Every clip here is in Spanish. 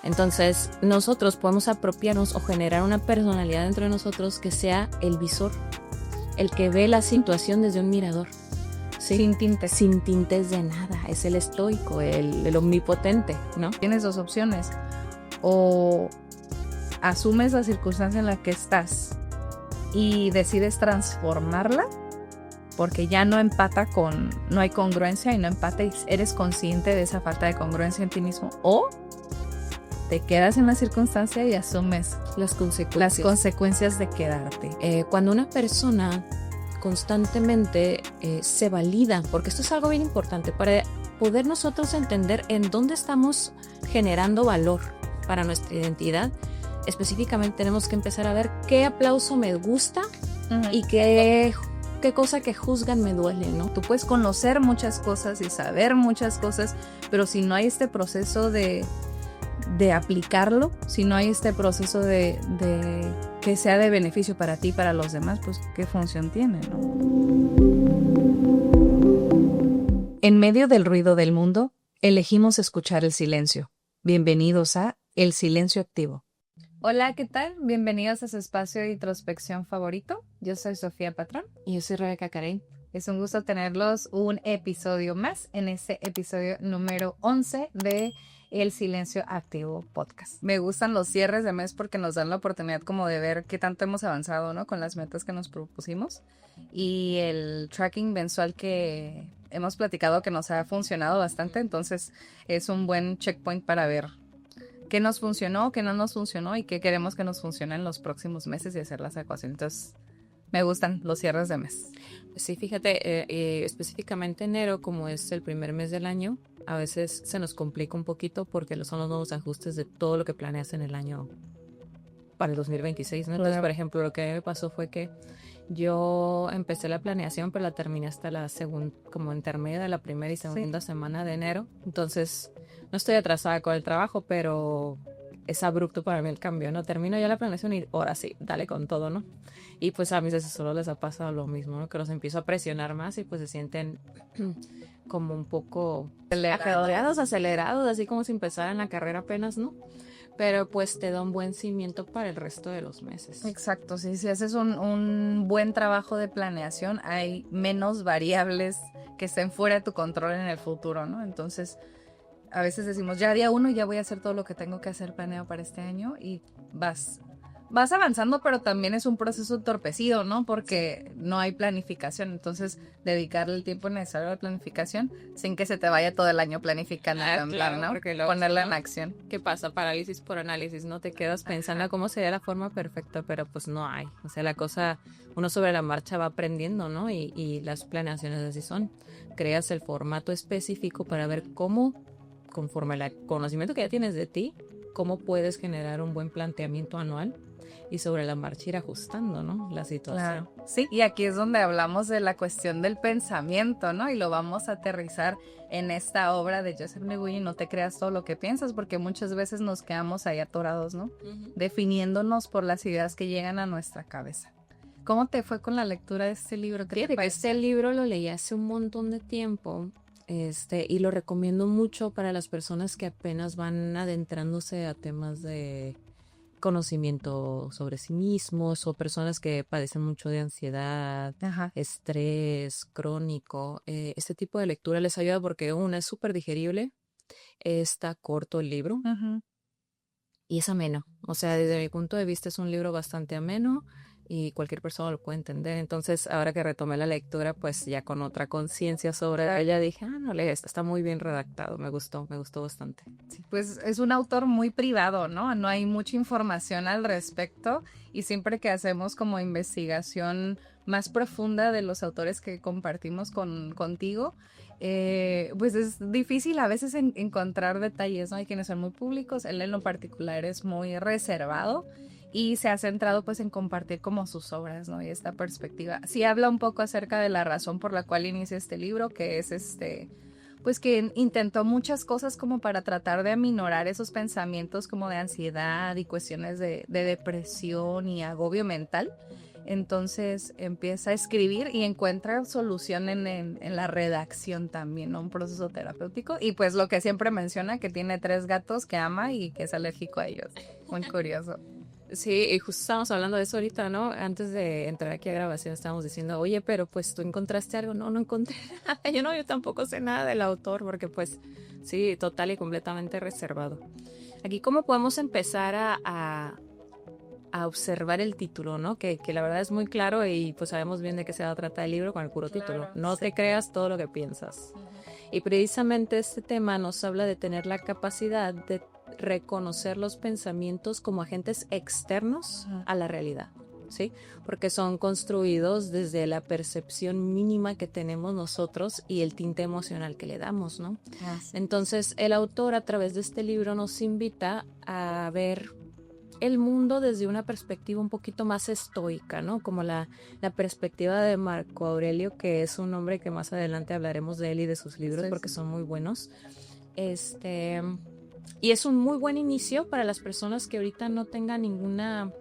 Entonces, nosotros podemos apropiarnos o generar una personalidad dentro de nosotros que sea el visor, el que ve la situación desde un mirador. ¿Sí? Sin tintes de nada. Es el estoico, el omnipotente, ¿no? Tienes dos opciones. O asumes la circunstancia en la que estás y decides transformarla, porque ya no hay congruencia y no empata, y eres consciente de esa falta de congruencia en ti mismo. O te quedas en la circunstancia y asumes las consecuencias de quedarte. Cuando una persona constantemente se valida, porque esto es algo bien importante para poder nosotros entender en dónde estamos generando valor para nuestra identidad. Específicamente tenemos que empezar a ver qué aplauso me gusta y qué cosa que juzgan me duele, ¿no? Tú puedes conocer muchas cosas y saber muchas cosas, pero si no hay este proceso de aplicarlo, si no hay este proceso de que sea de beneficio para ti y para los demás, pues ¿qué función tiene, no? En medio del ruido del mundo, elegimos escuchar el silencio. Bienvenidos a El Silencio Activo. Hola, ¿qué tal? Bienvenidos a su espacio de introspección favorito. Yo soy Sofía Patrón. Y yo soy Rebeca Carey. Es un gusto tenerlos un episodio más en este episodio número 11 de El Silencio Activo Podcast. Me gustan los cierres de mes porque nos dan la oportunidad como de ver qué tanto hemos avanzado, ¿no? Con las metas que nos propusimos. Y el tracking mensual que hemos platicado que nos ha funcionado bastante. Entonces es un buen checkpoint para ver qué nos funcionó, qué no nos funcionó y qué queremos que nos funcione en los próximos meses y hacer las ecuaciones. Entonces me gustan los cierres de mes. Sí, fíjate, específicamente enero, como es el primer mes del año, a veces se nos complica un poquito porque son los nuevos ajustes de todo lo que planeas en el año para el 2026, ¿no? Entonces, por ejemplo, lo que a mí me pasó fue que yo empecé la planeación, pero la terminé hasta la segunda, como intermedia de la primera y segunda semana de enero. Entonces, no estoy atrasada con el trabajo, pero es abrupto para mí el cambio, ¿no? Termino ya la planeación y ahora sí, dale con todo, ¿no? Y pues a mis asesores les ha pasado lo mismo, ¿no? Que los empiezo a presionar más y pues se sienten como un poco acelerados, así como si empezaran la carrera apenas, ¿no? Pero pues te da un buen cimiento para el resto de los meses. Exacto, sí, si haces un buen trabajo de planeación, hay menos variables que estén fuera de tu control en el futuro, ¿no? Entonces, a veces decimos, ya día 1 ya voy a hacer todo lo que tengo que hacer planeado para este año y vas avanzando, pero también es un proceso entorpecido, ¿no? Porque no hay planificación, entonces dedicarle el tiempo necesario a la planificación sin que se te vaya todo el año planificando, claro, ¿no? Luego, ponerla en acción. ¿Qué pasa? Parálisis por análisis, ¿no? Te quedas pensando cómo sería la forma perfecta, pero pues no hay. O sea, la cosa, uno sobre la marcha va aprendiendo, ¿no? Y las planeaciones así son. Creas el formato específico para ver cómo, conforme al conocimiento que ya tienes de ti, cómo puedes generar un buen planteamiento anual y sobre la marcha ir ajustando, ¿no? La situación. Claro. Sí, y aquí es donde hablamos de la cuestión del pensamiento, ¿no? Y lo vamos a aterrizar en esta obra de Joseph Neguyi, No te creas todo lo que piensas, porque muchas veces nos quedamos ahí atorados, ¿no? Definiéndonos por las ideas que llegan a nuestra cabeza. ¿Cómo te fue con la lectura de este libro? Este libro lo leí hace un montón de tiempo. Y lo recomiendo mucho para las personas que apenas van adentrándose a temas de conocimiento sobre sí mismos o personas que padecen mucho de ansiedad, estrés crónico. Este tipo de lectura les ayuda porque es súper digerible, está corto el libro y es ameno. O sea, desde mi punto de vista es un libro bastante ameno y cualquier persona lo puede entender. Entonces, ahora que retomé la lectura, pues ya con otra conciencia sobre ella, dije, no, está muy bien redactado, me gustó bastante. Sí, pues es un autor muy privado, ¿no? No hay mucha información al respecto y siempre que hacemos como investigación más profunda de los autores que compartimos contigo, pues es difícil a veces encontrar detalles, ¿no? Hay quienes son muy públicos, él en lo particular es muy reservado y se ha centrado pues en compartir como sus obras, ¿no? Y esta perspectiva. Sí habla un poco acerca de la razón por la cual inicia este libro, que es pues que intentó muchas cosas como para tratar de aminorar esos pensamientos como de ansiedad y cuestiones de depresión y agobio mental. Entonces empieza a escribir y encuentra solución en la redacción también, ¿no? Un proceso terapéutico. Y pues lo que siempre menciona, que tiene 3 gatos que ama y que es alérgico a ellos. Muy curioso. Sí, y justo estábamos hablando de eso ahorita, ¿no? Antes de entrar aquí a grabación estábamos diciendo, oye, pero pues tú encontraste algo. No, no encontré nada. Yo tampoco sé nada del autor porque pues sí, total y completamente reservado. Aquí cómo podemos empezar a observar el título, ¿no? Que la verdad es muy claro y pues sabemos bien de qué se va a tratar el libro con el puro título. No te creas todo lo que piensas. Y precisamente este tema nos habla de tener la capacidad de reconocer los pensamientos como agentes externos a la realidad, ¿sí? Porque son construidos desde la percepción mínima que tenemos nosotros y el tinte emocional que le damos, ¿no? Entonces, el autor a través de este libro nos invita a ver el mundo desde una perspectiva un poquito más estoica, ¿no? Como la perspectiva de Marco Aurelio, que es un hombre que más adelante hablaremos de él y de sus libros porque son muy buenos. Y es un muy buen inicio para las personas que ahorita no tengan ninguna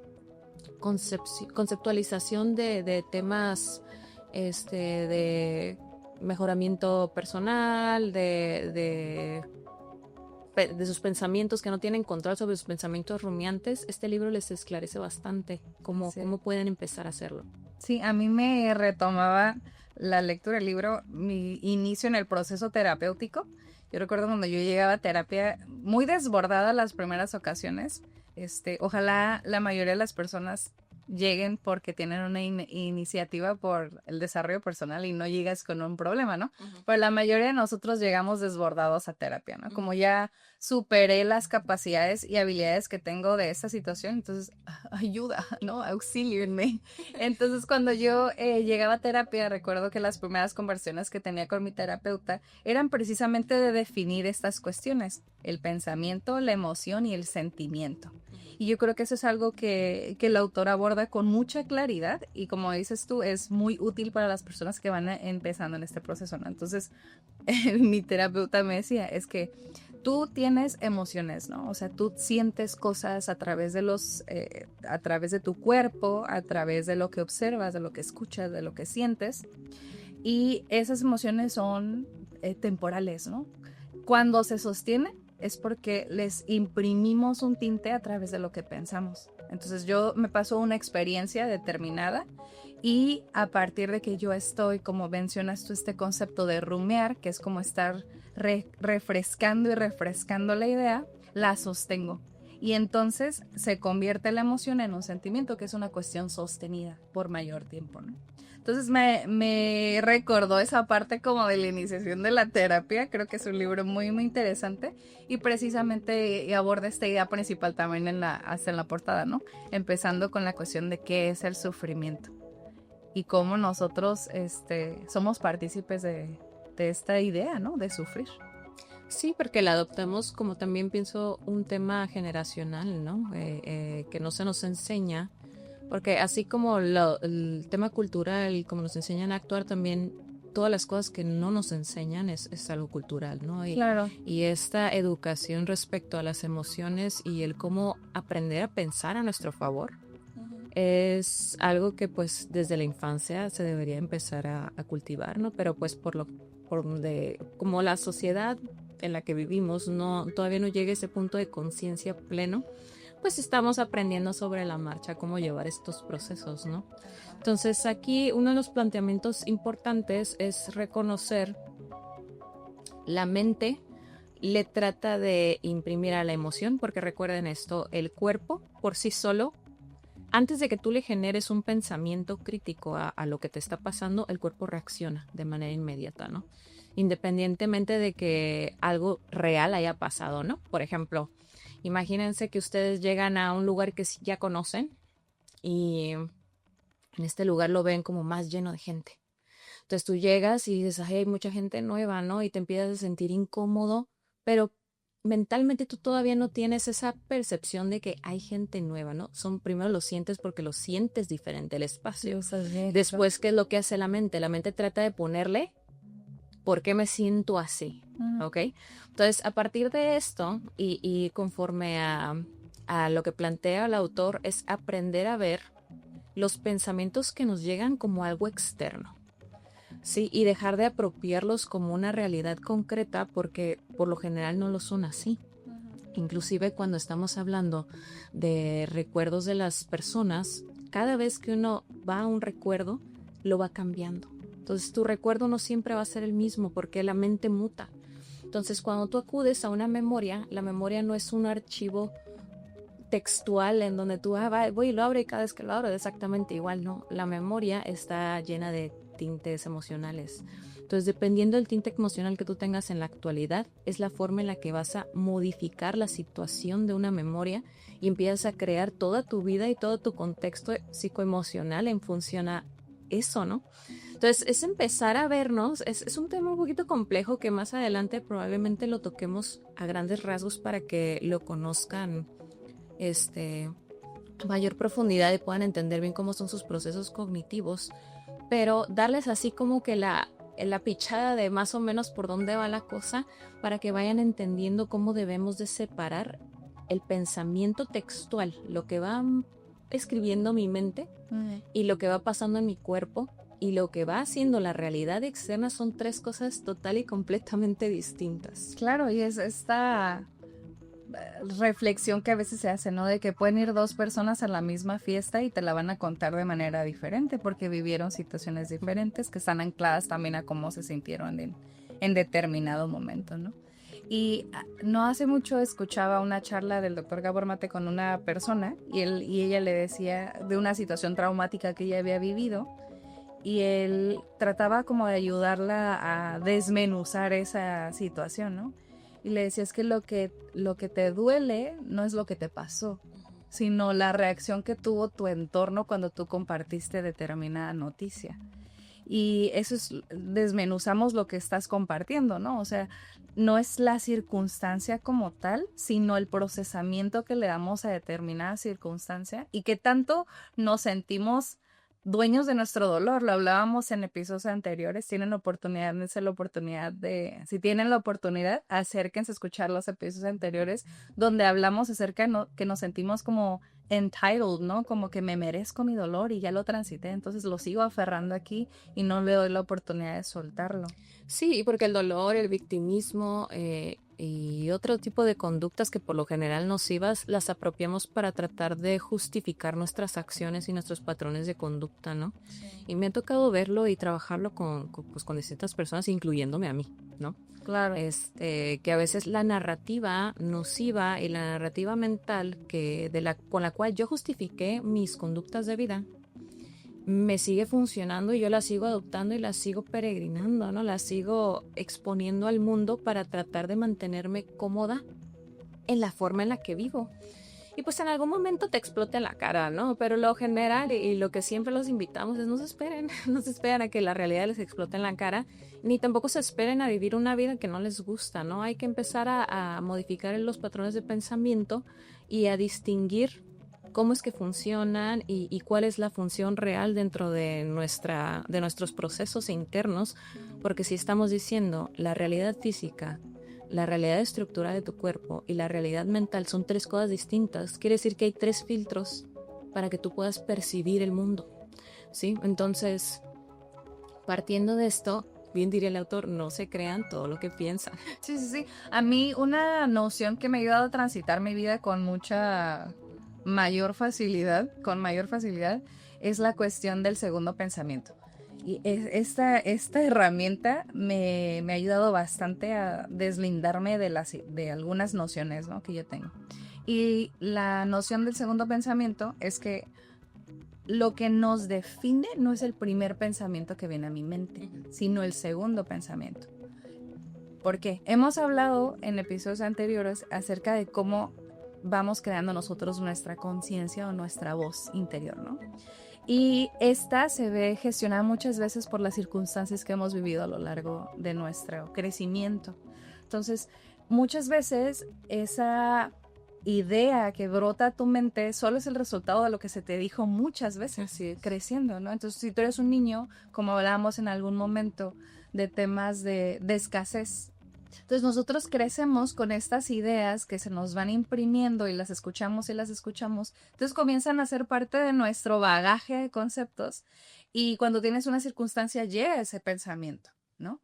conceptualización de temas de mejoramiento personal, de sus pensamientos, que no tienen control sobre sus pensamientos rumiantes. Este libro les esclarece bastante cómo pueden empezar a hacerlo. Sí, a mí me retomaba la lectura del libro, mi inicio en el proceso terapéutico. Yo recuerdo cuando yo llegaba a terapia muy desbordada las primeras ocasiones. Ojalá la mayoría de las personas lleguen porque tienen una iniciativa por el desarrollo personal y no llegas con un problema, ¿no? Pero la mayoría de nosotros llegamos desbordados a terapia, ¿no? Como ya superé las capacidades y habilidades que tengo de esta situación, entonces ayuda, ¿no? Auxílienme. Entonces cuando yo llegaba a terapia, recuerdo que las primeras conversaciones que tenía con mi terapeuta eran precisamente de definir estas cuestiones, el pensamiento, la emoción y el sentimiento. Y yo creo que eso es algo que el autor aborda con mucha claridad y como dices tú, es muy útil para las personas que van empezando en este proceso, ¿no? Entonces, mi terapeuta me decía, es que tú tienes emociones, ¿no? O sea, tú sientes cosas a través a través de tu cuerpo, a través de lo que observas, de lo que escuchas, de lo que sientes. Y esas emociones son temporales, ¿no? Cuando se sostiene es porque les imprimimos un tinte a través de lo que pensamos. Entonces yo me pasó una experiencia determinada y a partir de que yo estoy, como mencionas tú, este concepto de rumiar, que es como estar refrescando y refrescando la idea, la sostengo. Y entonces se convierte la emoción en un sentimiento, que es una cuestión sostenida por mayor tiempo, ¿no? Entonces me recordó esa parte como de la iniciación de la terapia. Creo que es un libro muy, muy interesante y precisamente aborda esta idea principal también hasta en la portada, ¿no? Empezando con la cuestión de qué es el sufrimiento y cómo nosotros somos partícipes de esta idea, ¿no? De sufrir. Sí, porque la adoptamos como también pienso un tema generacional, ¿no? Que no se nos enseña. Porque así como el tema cultural, como nos enseñan a actuar, también todas las cosas que no nos enseñan es algo cultural, ¿no? Claro. Y esta educación respecto a las emociones y el cómo aprender a pensar a nuestro favor es algo que pues desde la infancia se debería empezar a cultivar, ¿no? Pero pues como la sociedad en la que vivimos todavía no llega a ese punto de conciencia pleno, pues estamos aprendiendo sobre la marcha cómo llevar estos procesos, ¿no? Entonces aquí uno de los planteamientos importantes es reconocer la mente le trata de imprimir a la emoción, porque recuerden esto, el cuerpo por sí solo, antes de que tú le generes un pensamiento crítico a lo que te está pasando, el cuerpo reacciona de manera inmediata, ¿no? Independientemente de que algo real haya pasado, ¿no? Por ejemplo, imagínense que ustedes llegan a un lugar que ya conocen y en este lugar lo ven como más lleno de gente. Entonces tú llegas y dices, ay, hay mucha gente nueva, ¿no? Y te empiezas a sentir incómodo, pero mentalmente tú todavía no tienes esa percepción de que hay gente nueva, ¿no? Primero lo sientes porque lo sientes diferente el espacio. Después, ¿qué es lo que hace la mente? La mente trata de ponerle ¿por qué me siento así? ¿Ok? Entonces, a partir de esto y conforme a lo que plantea el autor, es aprender a ver los pensamientos que nos llegan como algo externo, ¿sí? Y dejar de apropiarlos como una realidad concreta porque por lo general no lo son así. Inclusive cuando estamos hablando de recuerdos de las personas, cada vez que uno va a un recuerdo, lo va cambiando. Entonces tu recuerdo no siempre va a ser el mismo porque la mente muta. Entonces cuando tú acudes a una memoria, la memoria no es un archivo textual en donde tú voy y lo abro y cada vez que lo abro es exactamente igual, ¿no? La memoria está llena de tintes emocionales. Entonces, dependiendo del tinte emocional que tú tengas en la actualidad, es la forma en la que vas a modificar la situación de una memoria y empiezas a crear toda tu vida y todo tu contexto psicoemocional en función a eso, ¿no? Entonces, es empezar a vernos, es un tema un poquito complejo que más adelante probablemente lo toquemos a grandes rasgos para que lo conozcan a mayor profundidad y puedan entender bien cómo son sus procesos cognitivos, pero darles así como que la pichada de más o menos por dónde va la cosa para que vayan entendiendo cómo debemos de separar el pensamiento textual, lo que va escribiendo mi mente y lo que va pasando en mi cuerpo y lo que va haciendo la realidad externa son tres cosas total y completamente distintas. Claro, y es esta reflexión que a veces se hace, ¿no? De que pueden ir dos personas a la misma fiesta y te la van a contar de manera diferente porque vivieron situaciones diferentes que están ancladas también a cómo se sintieron en determinado momento, ¿no? Y no hace mucho escuchaba una charla del doctor Gabor Mate con una persona y ella le decía de una situación traumática que ella había vivido y él trataba como de ayudarla a desmenuzar esa situación, ¿no? Y le decía, es que lo que te duele no es lo que te pasó, sino la reacción que tuvo tu entorno cuando tú compartiste determinada noticia. Y eso es, desmenuzamos lo que estás compartiendo, ¿no? O sea, no es la circunstancia como tal, sino el procesamiento que le damos a determinada circunstancia y que tanto nos sentimos dueños de nuestro dolor. Lo hablábamos en episodios anteriores. Tienen la oportunidad, si tienen la oportunidad, acérquense a escuchar los episodios anteriores donde hablamos acerca de que nos sentimos como entitled, ¿no? Como que me merezco mi dolor y ya lo transité, entonces lo sigo aferrando aquí y no le doy la oportunidad de soltarlo. Sí, porque el dolor, el victimismo y otro tipo de conductas que por lo general nocivas las apropiamos para tratar de justificar nuestras acciones y nuestros patrones de conducta, ¿no? Sí. Y me ha tocado verlo y trabajarlo con distintas personas, incluyéndome a mí, ¿no? Claro. Que a veces la narrativa nociva y la narrativa mental con la cual yo justifiqué mis conductas de vida me sigue funcionando y yo la sigo adoptando y la sigo peregrinando, ¿no? La sigo exponiendo al mundo para tratar de mantenerme cómoda en la forma en la que vivo. Y pues en algún momento te explote la cara, ¿no? Pero lo general y lo que siempre los invitamos es no se esperen a que la realidad les explote en la cara, ni tampoco se esperen a vivir una vida que no les gusta, ¿no? Hay que empezar a modificar los patrones de pensamiento y a distinguir cómo es que funcionan y cuál es la función real dentro de nuestros procesos internos, porque si estamos diciendo la realidad física, la realidad estructural de tu cuerpo y la realidad mental son tres cosas distintas, quiere decir que hay tres filtros para que tú puedas percibir el mundo, ¿sí? Entonces, partiendo de esto, bien diría el autor, no se crean todo lo que piensan. Sí. A mí una noción que me ha ayudado a transitar mi vida con mayor facilidad, es la cuestión del segundo pensamiento. Y esta herramienta me ha ayudado bastante a deslindarme de algunas nociones, ¿no?, que yo tengo. Y la noción del segundo pensamiento es que lo que nos define no es el primer pensamiento que viene a mi mente, sino el segundo pensamiento. ¿Por qué? Hemos hablado en episodios anteriores acerca de cómo vamos creando nosotros nuestra conciencia o nuestra voz interior, ¿no? Y esta se ve gestionada muchas veces por las circunstancias que hemos vivido a lo largo de nuestro crecimiento. Entonces, muchas veces esa idea que brota a tu mente solo es el resultado de lo que se te dijo muchas veces creciendo, ¿no? Entonces, si tú eres un niño, como hablábamos en algún momento de temas de escasez, Entonces nosotros crecemos con estas ideas que se nos van imprimiendo y las escuchamos y las escuchamos. Entonces comienzan a ser parte de nuestro bagaje de conceptos y cuando tienes una circunstancia llega ese pensamiento, ¿no?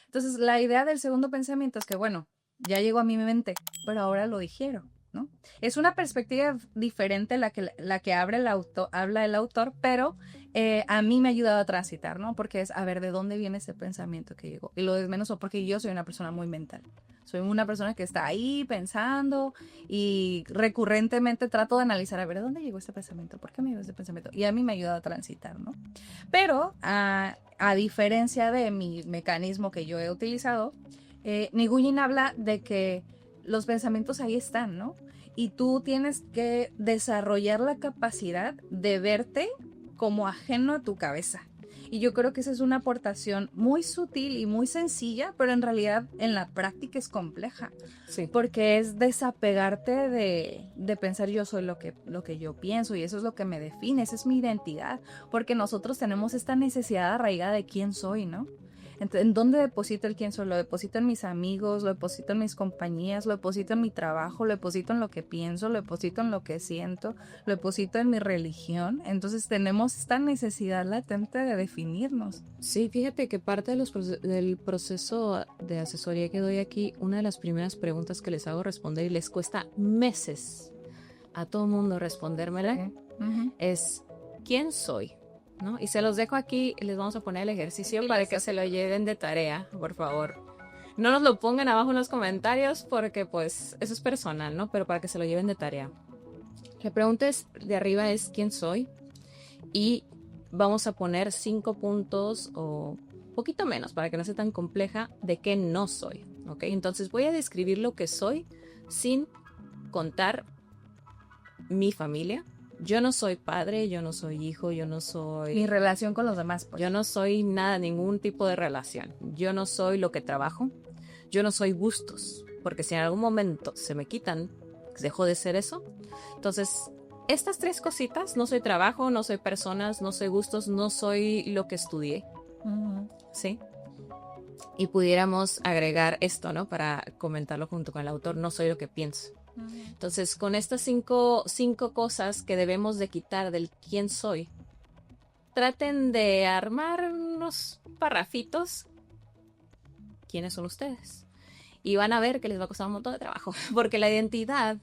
Entonces la idea del segundo pensamiento es que, bueno, ya llegó a mi mente, pero ahora lo digiero, ¿no? Es una perspectiva diferente la que habla el autor, pero a mí me ha ayudado a transitar, ¿no? Porque es, a ver, ¿de dónde viene ese pensamiento que llegó? Y lo desmenuzo porque yo soy una persona muy mental. Soy una persona que está ahí pensando y recurrentemente trato de analizar, a ver, ¿de dónde llegó este pensamiento? ¿Por qué me llegó este pensamiento? Y a mí me ha ayudado a transitar, ¿no? Pero a diferencia de mi mecanismo que yo he utilizado, Niguyin habla de que los pensamientos ahí están, ¿no? Y tú tienes que desarrollar la capacidad de verte como ajeno a tu cabeza. Y yo creo que esa es una aportación muy sutil y muy sencilla, pero en realidad en la práctica es compleja. Sí. Porque es desapegarte de pensar yo soy lo que yo pienso y eso es lo que me define, esa es mi identidad. Porque nosotros tenemos esta necesidad arraigada de quién soy, ¿no? ¿En dónde deposito el quién soy? Lo deposito en mis amigos, lo deposito en mis compañías, lo deposito en mi trabajo, lo deposito en lo que pienso, lo deposito en lo que siento, lo deposito en mi religión. Entonces tenemos esta necesidad latente de definirnos. Sí, fíjate que parte de del proceso de asesoría que doy aquí, una de las primeras preguntas que les hago responder y les cuesta meses a todo mundo respondérmela es ¿quién soy? ¿No? Y se los dejo aquí, les vamos a poner el ejercicio para que se lo lleven de tarea, por favor. No nos lo pongan abajo en los comentarios porque pues eso es personal, ¿no? Pero para que se lo lleven de tarea. La pregunta de arriba es ¿quién soy? Y vamos a poner 5 puntos o poquito menos para que no sea tan compleja de qué no soy, ¿ok? Entonces voy a describir lo que soy sin contar mi familia. Yo no soy padre, yo no soy hijo, yo no soy... Mi relación con los demás, pues. Yo no soy nada, ningún tipo de relación. Yo no soy lo que trabajo. Yo no soy gustos, porque si en algún momento se me quitan, dejo de ser eso. Entonces, estas 3 cositas, no soy trabajo, no soy personas, no soy gustos, no soy lo que estudié. ¿Sí? Y pudiéramos agregar esto, ¿no? Para comentarlo junto con el autor, no soy lo que pienso. Entonces, con estas cinco cosas que debemos de quitar del quién soy, traten de armar unos parrafitos. ¿Quiénes son ustedes? Y van a ver que les va a costar un montón de trabajo, porque la identidad,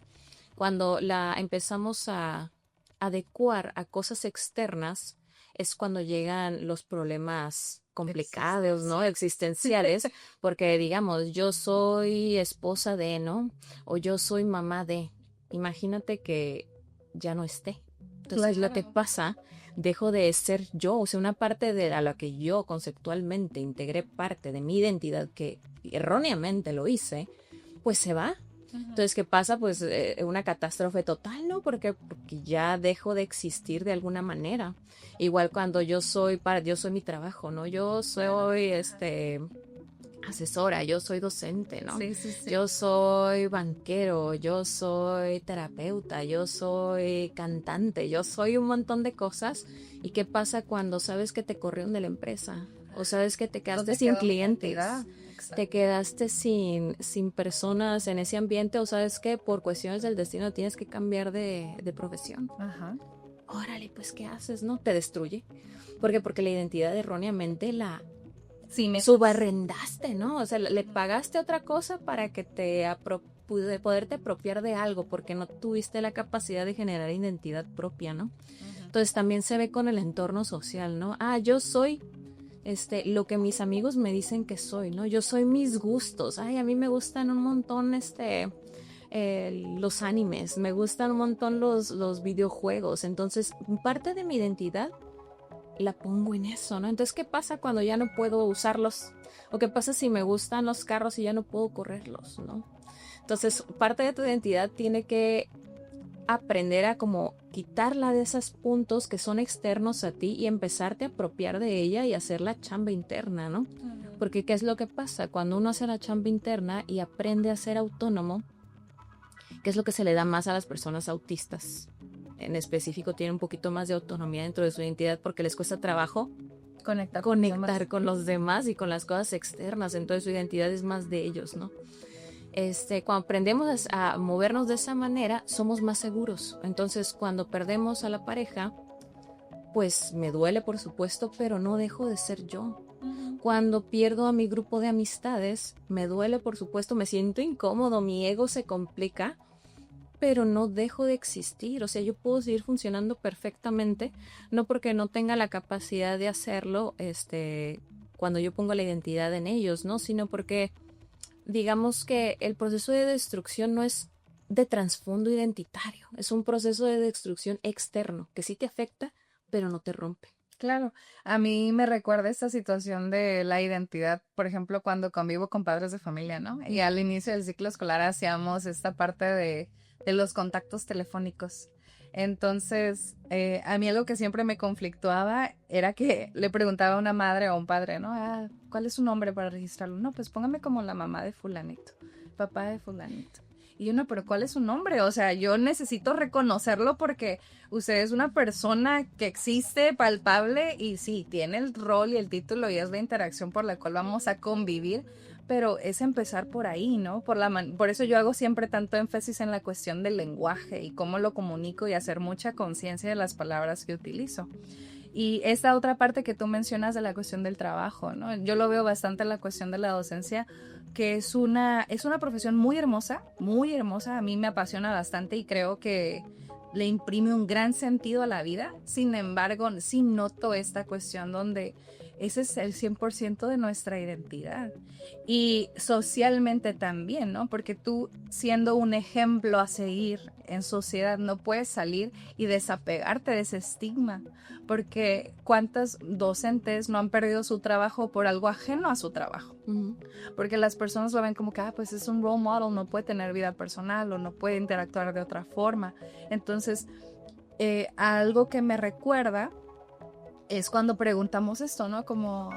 cuando la empezamos a adecuar a cosas externas, es cuando llegan los problemas complicados, ¿no? Existenciales, porque digamos, yo soy esposa de, ¿no? O yo soy mamá de. Imagínate que ya no esté. Entonces, lo que pasa, dejo de ser yo, o sea, una parte de a la que yo conceptualmente integré parte de mi identidad, que erróneamente lo hice, pues se va. Entonces, ¿qué pasa? Pues una catástrofe total, ¿no? Porque ya dejo de existir de alguna manera. Igual cuando yo soy mi trabajo, ¿no? Yo soy asesora, yo soy docente, ¿no? Sí. Yo soy banquero, yo soy terapeuta, yo soy cantante, yo soy un montón de cosas. ¿Y qué pasa cuando sabes que te corrieron de la empresa? O sabes que te quedaste sin clientes. Te quedaste sin personas en ese ambiente, o sabes que por cuestiones del destino tienes que cambiar de profesión. Órale, pues ¿qué haces? ¿No? Te destruye. ¿Por qué? Porque la identidad erróneamente subarrendaste, ¿no? O sea, le pagaste otra cosa para que poderte apropiar de algo, porque no tuviste la capacidad de generar identidad propia, ¿no? Entonces también se ve con el entorno social, ¿no? Yo soy lo que mis amigos me dicen que soy, ¿no? Yo soy mis gustos. A mí me gustan un montón los animes, me gustan un montón los videojuegos. Entonces, parte de mi identidad la pongo en eso, ¿no? Entonces, ¿qué pasa cuando ya no puedo usarlos? ¿O qué pasa si me gustan los carros y ya no puedo correrlos, ¿no? Entonces, parte de tu identidad tiene que aprender a como quitarla de esos puntos que son externos a ti y empezarte a apropiar de ella y hacer la chamba interna, ¿no? Porque ¿qué es lo que pasa? Cuando uno hace la chamba interna y aprende a ser autónomo, ¿qué es lo que se le da más a las personas autistas? En específico tienen un poquito más de autonomía dentro de su identidad porque les cuesta trabajo conectar con los demás y con las cosas externas. Entonces su identidad es más de ellos, ¿no? Cuando aprendemos a movernos de esa manera, somos más seguros. Entonces, cuando perdemos a la pareja, pues me duele, por supuesto, pero no dejo de ser yo. Cuando pierdo a mi grupo de amistades, me duele, por supuesto, me siento incómodo, mi ego se complica, pero no dejo de existir. O sea, yo puedo seguir funcionando perfectamente, no porque no tenga la capacidad de hacerlo, cuando yo pongo la identidad en ellos, ¿no? Sino porque digamos que el proceso de destrucción no es de trasfondo identitario, es un proceso de destrucción externo que sí te afecta, pero no te rompe. Claro, a mí me recuerda esta situación de la identidad, por ejemplo, cuando convivo con padres de familia, ¿no? Y al inicio del ciclo escolar hacíamos esta parte de los contactos telefónicos. Entonces, a mí algo que siempre me conflictuaba era que le preguntaba a una madre o a un padre, ¿no? Ah, ¿cuál es su nombre para registrarlo? No, pues póngame como la mamá de fulanito, papá de fulanito. Y yo, no, pero ¿cuál es su nombre? O sea, yo necesito reconocerlo porque usted es una persona que existe, palpable, y sí, tiene el rol y el título y es la interacción por la cual vamos a convivir, pero es empezar por ahí, ¿no? Por eso yo hago siempre tanto énfasis en la cuestión del lenguaje y cómo lo comunico y hacer mucha conciencia de las palabras que utilizo. Y esta otra parte que tú mencionas de la cuestión del trabajo, ¿no? Yo lo veo bastante en la cuestión de la docencia, que es una profesión muy hermosa, a mí me apasiona bastante y creo que le imprime un gran sentido a la vida. Sin embargo, sí noto esta cuestión donde ese es el 100% de nuestra identidad. Y socialmente también, ¿no? Porque tú, siendo un ejemplo a seguir en sociedad, no puedes salir y desapegarte de ese estigma. Porque ¿cuántas docentes no han perdido su trabajo por algo ajeno a su trabajo? Porque las personas lo ven como que, pues es un role model, no puede tener vida personal o no puede interactuar de otra forma. Entonces, algo que me recuerda es cuando preguntamos esto, ¿no? Como,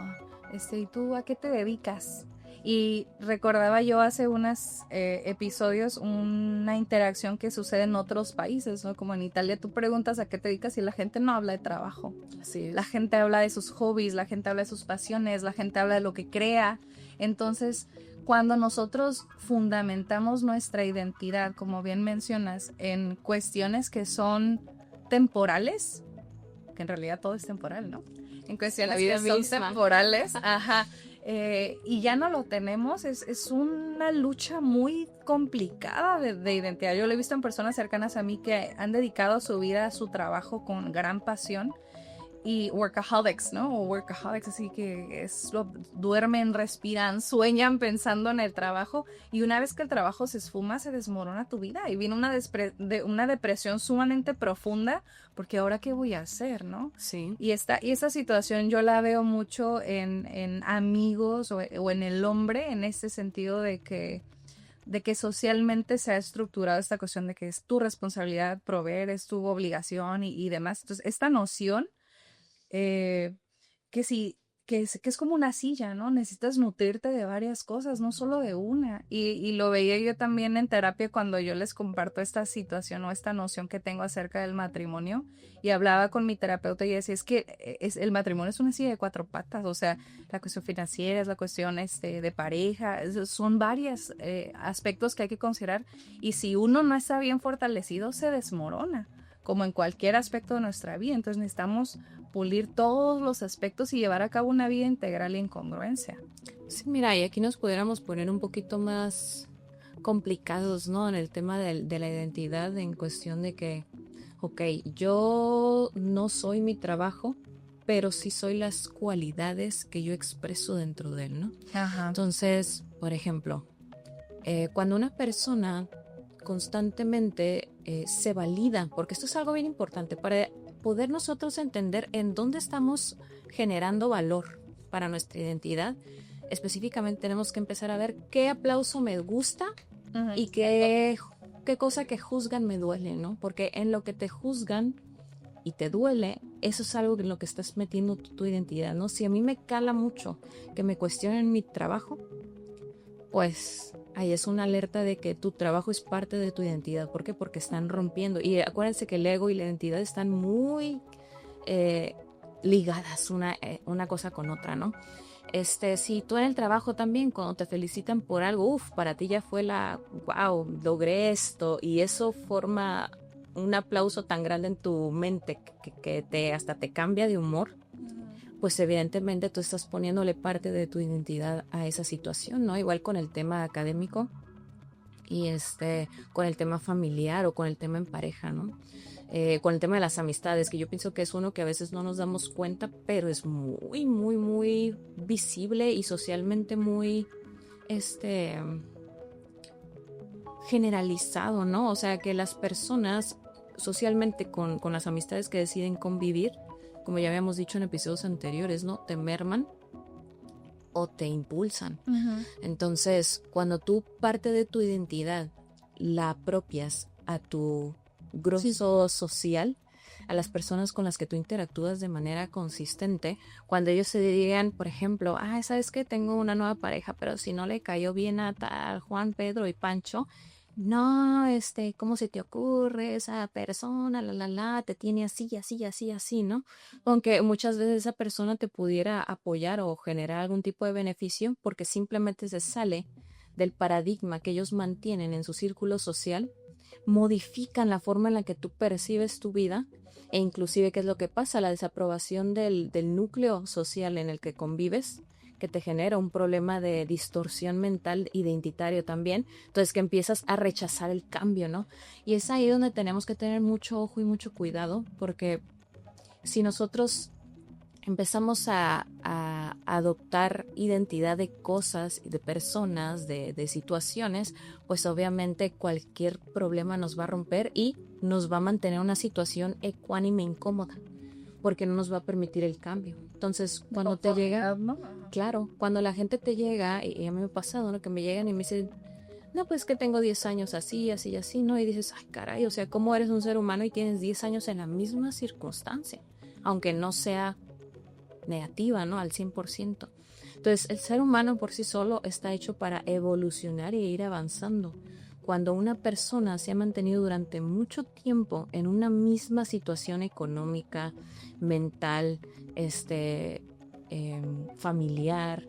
¿y tú a qué te dedicas? Y recordaba yo hace unos episodios una interacción que sucede en otros países, ¿no? Como en Italia, tú preguntas a qué te dedicas y la gente no habla de trabajo. Así es. La gente habla de sus hobbies, la gente habla de sus pasiones, la gente habla de lo que crea. Entonces, cuando nosotros fundamentamos nuestra identidad, como bien mencionas, en cuestiones que son temporales, que en realidad todo es temporal, ¿no? En cuestiones que son temporales, ajá, y ya no lo tenemos, es una lucha muy complicada de identidad. Yo lo he visto en personas cercanas a mí que han dedicado su vida a su trabajo con gran pasión, y workaholics, ¿no? O workaholics, así que duermen, respiran, sueñan pensando en el trabajo, y una vez que el trabajo se esfuma, se desmorona tu vida y viene una depresión sumamente profunda, porque ahora qué voy a hacer, ¿no? Sí. Y esta situación yo la veo mucho en amigos o en el hombre, en este sentido de que socialmente se ha estructurado esta cuestión de que es tu responsabilidad proveer, es tu obligación y demás. Entonces, esta noción que sí, que es como una silla, ¿no? Necesitas nutrirte de varias cosas, no solo de una. Y lo veía yo también en terapia cuando yo les comparto esta situación o esta noción que tengo acerca del matrimonio. Y hablaba con mi terapeuta y decía, es que el matrimonio es una silla de 4 patas, o sea, la cuestión financiera, es la cuestión de pareja, son varios aspectos que hay que considerar. Y si uno no está bien fortalecido, se desmorona, como en cualquier aspecto de nuestra vida. Entonces necesitamos pulir todos los aspectos y llevar a cabo una vida integral y en congruencia. Sí, mira, y aquí nos pudiéramos poner un poquito más complicados, ¿no? En el tema de la identidad, en cuestión de que, ok, yo no soy mi trabajo, pero sí soy las cualidades que yo expreso dentro de él, ¿no? Ajá. Entonces, por ejemplo, cuando una persona constantemente se valida, porque esto es algo bien importante para poder nosotros entender en dónde estamos generando valor para nuestra identidad. Específicamente tenemos que empezar a ver qué aplauso me gusta y qué cosa que juzgan me duele, ¿no? Porque en lo que te juzgan y te duele, eso es algo en lo que estás metiendo tu identidad, ¿no? Si a mí me cala mucho que me cuestionen mi trabajo, pues ahí es una alerta de que tu trabajo es parte de tu identidad. ¿Por qué? Porque están rompiendo. Y acuérdense que el ego y la identidad están muy ligadas una cosa con otra, ¿no? Si tú en el trabajo también, cuando te felicitan por algo, para ti ya fue wow, logré esto, y eso forma un aplauso tan grande en tu mente que hasta te cambia de humor, pues evidentemente tú estás poniéndole parte de tu identidad a esa situación, ¿no? Igual con el tema académico y con el tema familiar o con el tema en pareja, ¿no? Con el tema de las amistades, que yo pienso que es uno que a veces no nos damos cuenta, pero es muy, muy, muy visible y socialmente muy, generalizado, ¿no? O sea, que las personas socialmente con las amistades que deciden convivir, como ya habíamos dicho en episodios anteriores, ¿no? Te merman o te impulsan. Uh-huh. Entonces, cuando tú parte de tu identidad la apropias a tu grueso social, a las personas con las que tú interactúas de manera consistente, cuando ellos se digan, por ejemplo, ¿sabes qué? Tengo una nueva pareja, pero si no le cayó bien a tal Juan, Pedro y Pancho, no, ¿cómo se te ocurre? Esa persona, te tiene así, así, así, así, ¿no? Aunque muchas veces esa persona te pudiera apoyar o generar algún tipo de beneficio porque simplemente se sale del paradigma que ellos mantienen en su círculo social, modifican la forma en la que tú percibes tu vida e inclusive, ¿qué es lo que pasa? La desaprobación del núcleo social en el que convives, que te genera un problema de distorsión mental identitario también, entonces que empiezas a rechazar el cambio, ¿no? Y es ahí donde tenemos que tener mucho ojo y mucho cuidado, porque si nosotros empezamos a adoptar identidad de cosas, de personas, de situaciones, pues obviamente cualquier problema nos va a romper y nos va a mantener una situación ecuánime incómoda, porque no nos va a permitir el cambio. Entonces, cuando te llega, ¿no? claro, cuando la gente te llega, y a mí me ha pasado, ¿no? Que me llegan y me dicen, no, pues que tengo 10 años así, así, así, ¿no? Y dices, ay, caray, o sea, ¿cómo eres un ser humano y tienes 10 años en la misma circunstancia? Aunque no sea negativa, ¿no? Al 100%. Entonces, el ser humano por sí solo está hecho para evolucionar y ir avanzando. Cuando una persona se ha mantenido durante mucho tiempo en una misma situación económica, mental, familiar,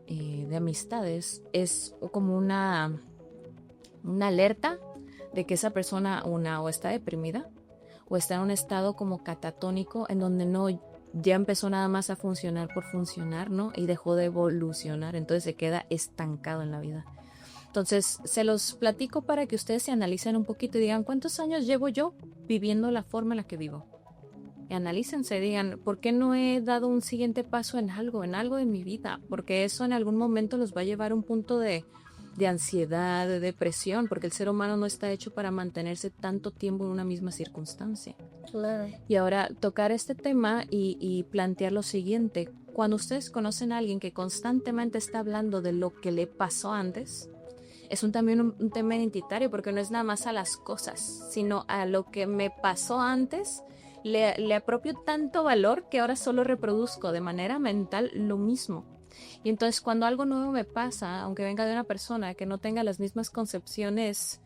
de amistades, es como una alerta de que esa persona o está deprimida o está en un estado como catatónico en donde no ya empezó nada más a funcionar por funcionar, ¿no? Y dejó de evolucionar, entonces se queda estancado en la vida. Entonces, se los platico para que ustedes se analicen un poquito y digan, ¿cuántos años llevo yo viviendo la forma en la que vivo? Y analícense, digan, ¿por qué no he dado un siguiente paso en algo de mi vida? Porque eso en algún momento los va a llevar a un punto de ansiedad, de depresión, porque el ser humano no está hecho para mantenerse tanto tiempo en una misma circunstancia. Claro. Y ahora tocar este tema y plantear lo siguiente. Cuando ustedes conocen a alguien que constantemente está hablando de lo que le pasó antes, es también un tema identitario, porque no es nada más a las cosas, sino a lo que me pasó antes. Le apropio tanto valor que ahora solo reproduzco de manera mental lo mismo. Y entonces cuando algo nuevo me pasa, aunque venga de una persona que no tenga las mismas concepciones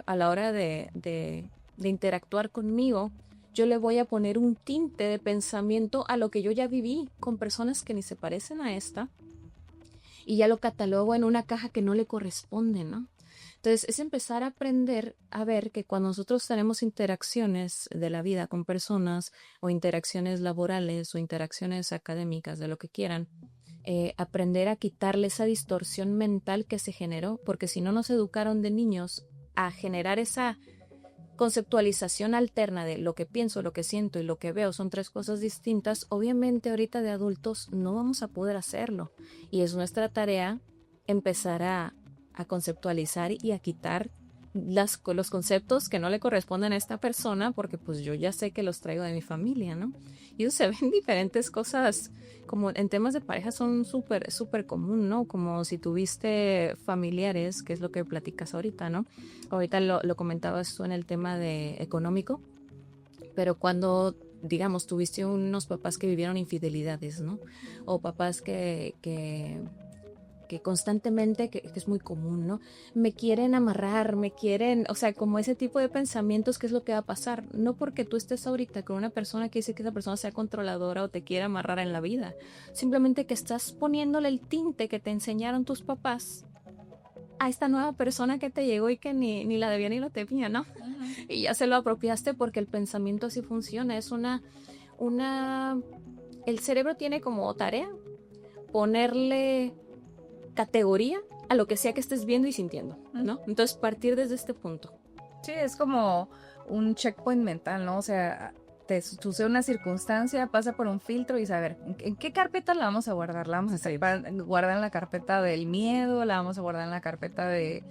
a la hora de interactuar conmigo, yo le voy a poner un tinte de pensamiento a lo que yo ya viví con personas que ni se parecen a esta, y ya lo catalogo en una caja que no le corresponde, ¿no? Entonces es empezar a aprender a ver que cuando nosotros tenemos interacciones de la vida con personas o interacciones laborales o interacciones académicas, de lo que quieran, aprender a quitarle esa distorsión mental que se generó, porque si no nos educaron de niños a generar esa conceptualización alterna de lo que pienso, lo que siento y lo que veo son tres cosas distintas, obviamente ahorita de adultos no vamos a poder hacerlo, y es nuestra tarea empezar a conceptualizar y a quitar los conceptos que no le corresponden a esta persona, porque pues yo ya sé que los traigo de mi familia, ¿no? Y eso se ven diferentes cosas, como en temas de pareja son súper, súper común, ¿no? Como si tuviste familiares, que es lo que platicas ahorita, ¿no? Ahorita lo comentabas tú en el tema de económico, pero cuando, digamos, tuviste unos papás que vivieron infidelidades, ¿no? O papás que que constantemente, que es muy común, ¿no? Me quieren amarrar, me quieren, o sea, como ese tipo de pensamientos, ¿qué es lo que va a pasar? No porque tú estés ahorita con una persona que dice que esa persona sea controladora o te quiera amarrar en la vida, simplemente que estás poniéndole el tinte que te enseñaron tus papás a esta nueva persona que te llegó y que ni la debía ni lo temía, ¿no? Y ya se lo apropiaste porque el pensamiento así funciona, es una, el cerebro tiene como tarea ponerle categoría a lo que sea que estés viendo y sintiendo, ¿no? Entonces partir desde este punto. Sí, es como un checkpoint mental, ¿no? O sea, te sucede una circunstancia, pasa por un filtro y saber en qué carpeta la vamos a guardar. La vamos a guardar en la carpeta del miedo, la vamos a guardar en la carpeta del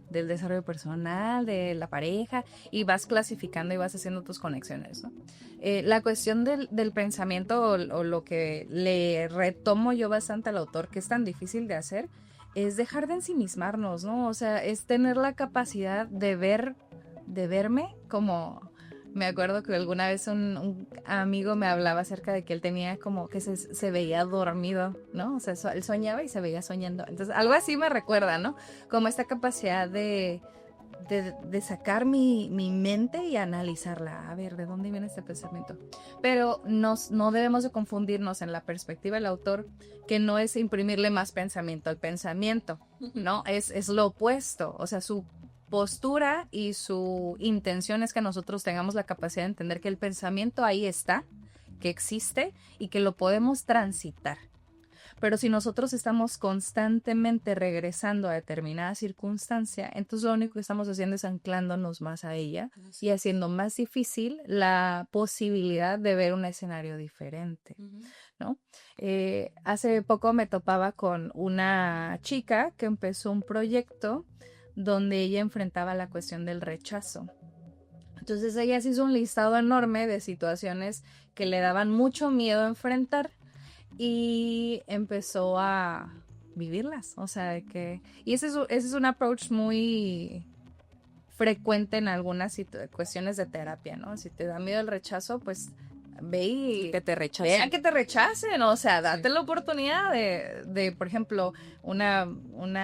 desarrollo personal, de la pareja, y vas clasificando y vas haciendo tus conexiones, ¿no? La cuestión del pensamiento o lo que le retomo yo bastante al autor, que es tan difícil de hacer, es dejar de ensimismarnos, ¿no? O sea, es tener la capacidad de verme como... Me acuerdo que alguna vez un amigo me hablaba acerca de que él tenía como que se veía dormido, ¿no? O sea, él soñaba y se veía soñando. Entonces, algo así me recuerda, ¿no? Como esta capacidad de sacar mi mente y analizarla. A ver, ¿de dónde viene este pensamiento? Pero no debemos de confundirnos en la perspectiva del autor, que no es imprimirle más pensamiento al pensamiento, ¿no? Es lo opuesto. O sea, su postura y su intención es que nosotros tengamos la capacidad de entender que el pensamiento ahí está, que existe y que lo podemos transitar. Pero si nosotros estamos constantemente regresando a determinada circunstancia, entonces lo único que estamos haciendo es anclándonos más a ella y haciendo más difícil la posibilidad de ver un escenario diferente, ¿no? Hace poco me topaba con una chica que empezó un proyecto donde ella enfrentaba la cuestión del rechazo. Entonces ella se hizo un listado enorme de situaciones que le daban mucho miedo enfrentar y empezó a vivirlas. O sea, de que... Y ese es un approach muy frecuente en algunas cuestiones de terapia, ¿no? Si te da miedo el rechazo, pues ve y que te rechacen. Vea que te rechacen, o sea, date la oportunidad de, por ejemplo,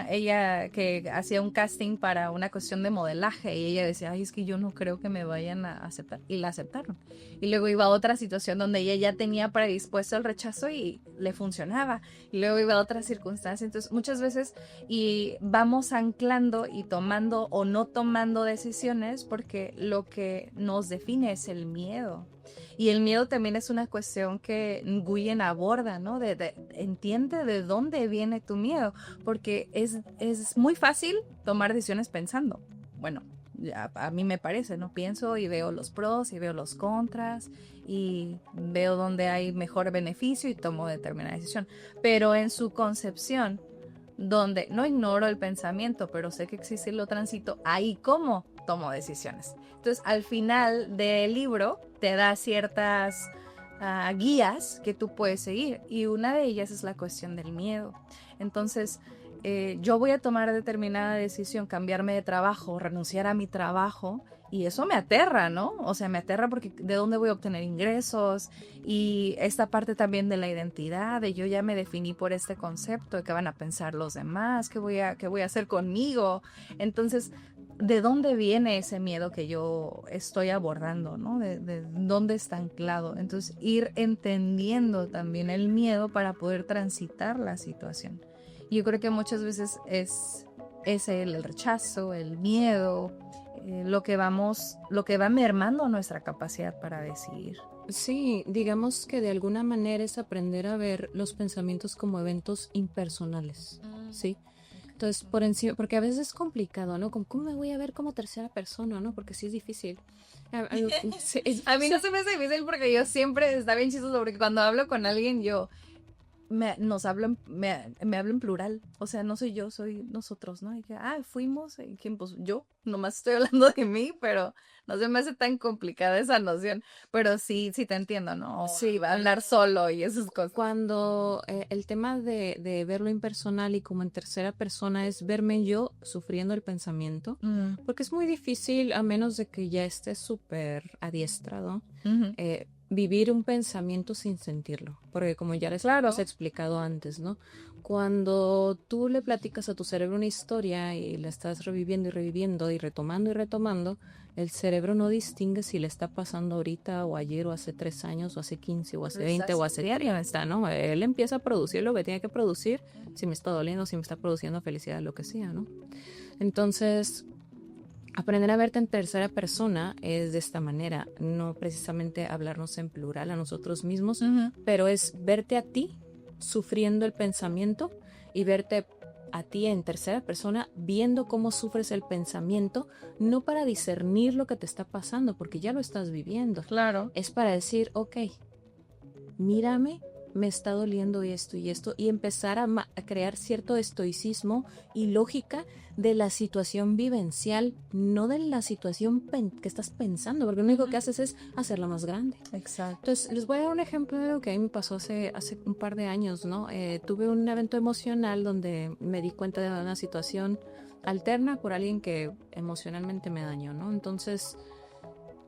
ella que hacía un casting para una cuestión de modelaje y ella decía, ay, es que yo no creo que me vayan a aceptar, y la aceptaron. Y luego iba a otra situación donde ella ya tenía predispuesto el rechazo y le funcionaba, y luego iba a otra circunstancia. Entonces, muchas veces y vamos anclando y tomando o no tomando decisiones porque lo que nos define es el miedo. Y el miedo también es una cuestión que Nguyen aborda, ¿no? Entiende de dónde viene tu miedo, porque es muy fácil tomar decisiones pensando. Bueno, a mí me parece, ¿no? Pienso y veo los pros y veo los contras y veo dónde hay mejor beneficio y tomo determinada decisión. Pero en su concepción, donde no ignoro el pensamiento, pero sé que existe y lo transito, ahí cómo tomo decisiones. Entonces, al final del libro te da ciertas guías que tú puedes seguir y una de ellas es la cuestión del miedo. Entonces, yo voy a tomar determinada decisión, cambiarme de trabajo, renunciar a mi trabajo, y eso me aterra, ¿no? O sea, me aterra porque ¿de dónde voy a obtener ingresos? Y esta parte también de la identidad, de yo ya me definí por este concepto, de qué van a pensar los demás, qué voy a hacer conmigo. Entonces, ¿de dónde viene ese miedo que yo estoy abordando, ¿no? De dónde está anclado. Entonces, ir entendiendo también el miedo para poder transitar la situación. Yo creo que muchas veces es el rechazo, el miedo, lo que va mermando nuestra capacidad para decidir. Sí, digamos que de alguna manera es aprender a ver los pensamientos como eventos impersonales, ¿sí? Entonces, por encima, porque a veces es complicado, ¿no? Como, ¿cómo me voy a ver como tercera persona, ¿no? Porque sí es difícil. A mí no se me hace difícil porque yo siempre, está bien chistoso, porque cuando hablo con alguien yo me hablo en plural, o sea, no soy yo, soy nosotros, ¿no? Y que, fuimos, ¿quién? Pues yo, nomás estoy hablando de mí, pero no se me hace tan complicada esa noción, pero sí te entiendo, ¿no? Sí, va a hablar solo y esas cosas. Cuando el tema de verlo impersonal y como en tercera persona es verme yo sufriendo el pensamiento, porque es muy difícil, a menos de que ya estés súper adiestrado, vivir un pensamiento sin sentirlo, porque como ya les he explicado antes, ¿no? cuando tú le platicas a tu cerebro una historia y la estás reviviendo y reviviendo y retomando, el cerebro no distingue si le está pasando ahorita o ayer o hace 3 años o hace 15 o hace 20 o hace diario, está, ¿no? Él empieza a producir lo que tiene que producir, si me está doliendo, si me está produciendo felicidad, lo que sea, ¿no? Entonces, aprender a verte en tercera persona es de esta manera, no precisamente hablarnos en plural a nosotros mismos, pero es verte a ti sufriendo el pensamiento y verte a ti en tercera persona viendo cómo sufres el pensamiento, no para discernir lo que te está pasando, porque ya lo estás viviendo. Claro. Es para decir, ok, mírame, me está doliendo esto, y empezar a crear cierto estoicismo y lógica de la situación vivencial, no de la situación que estás pensando, porque lo único que haces es hacerla más grande. Exacto. Entonces, les voy a dar un ejemplo de lo que a mí me pasó hace un par de años, ¿no? Tuve un evento emocional donde me di cuenta de una situación alterna por alguien que emocionalmente me dañó, ¿no? Entonces,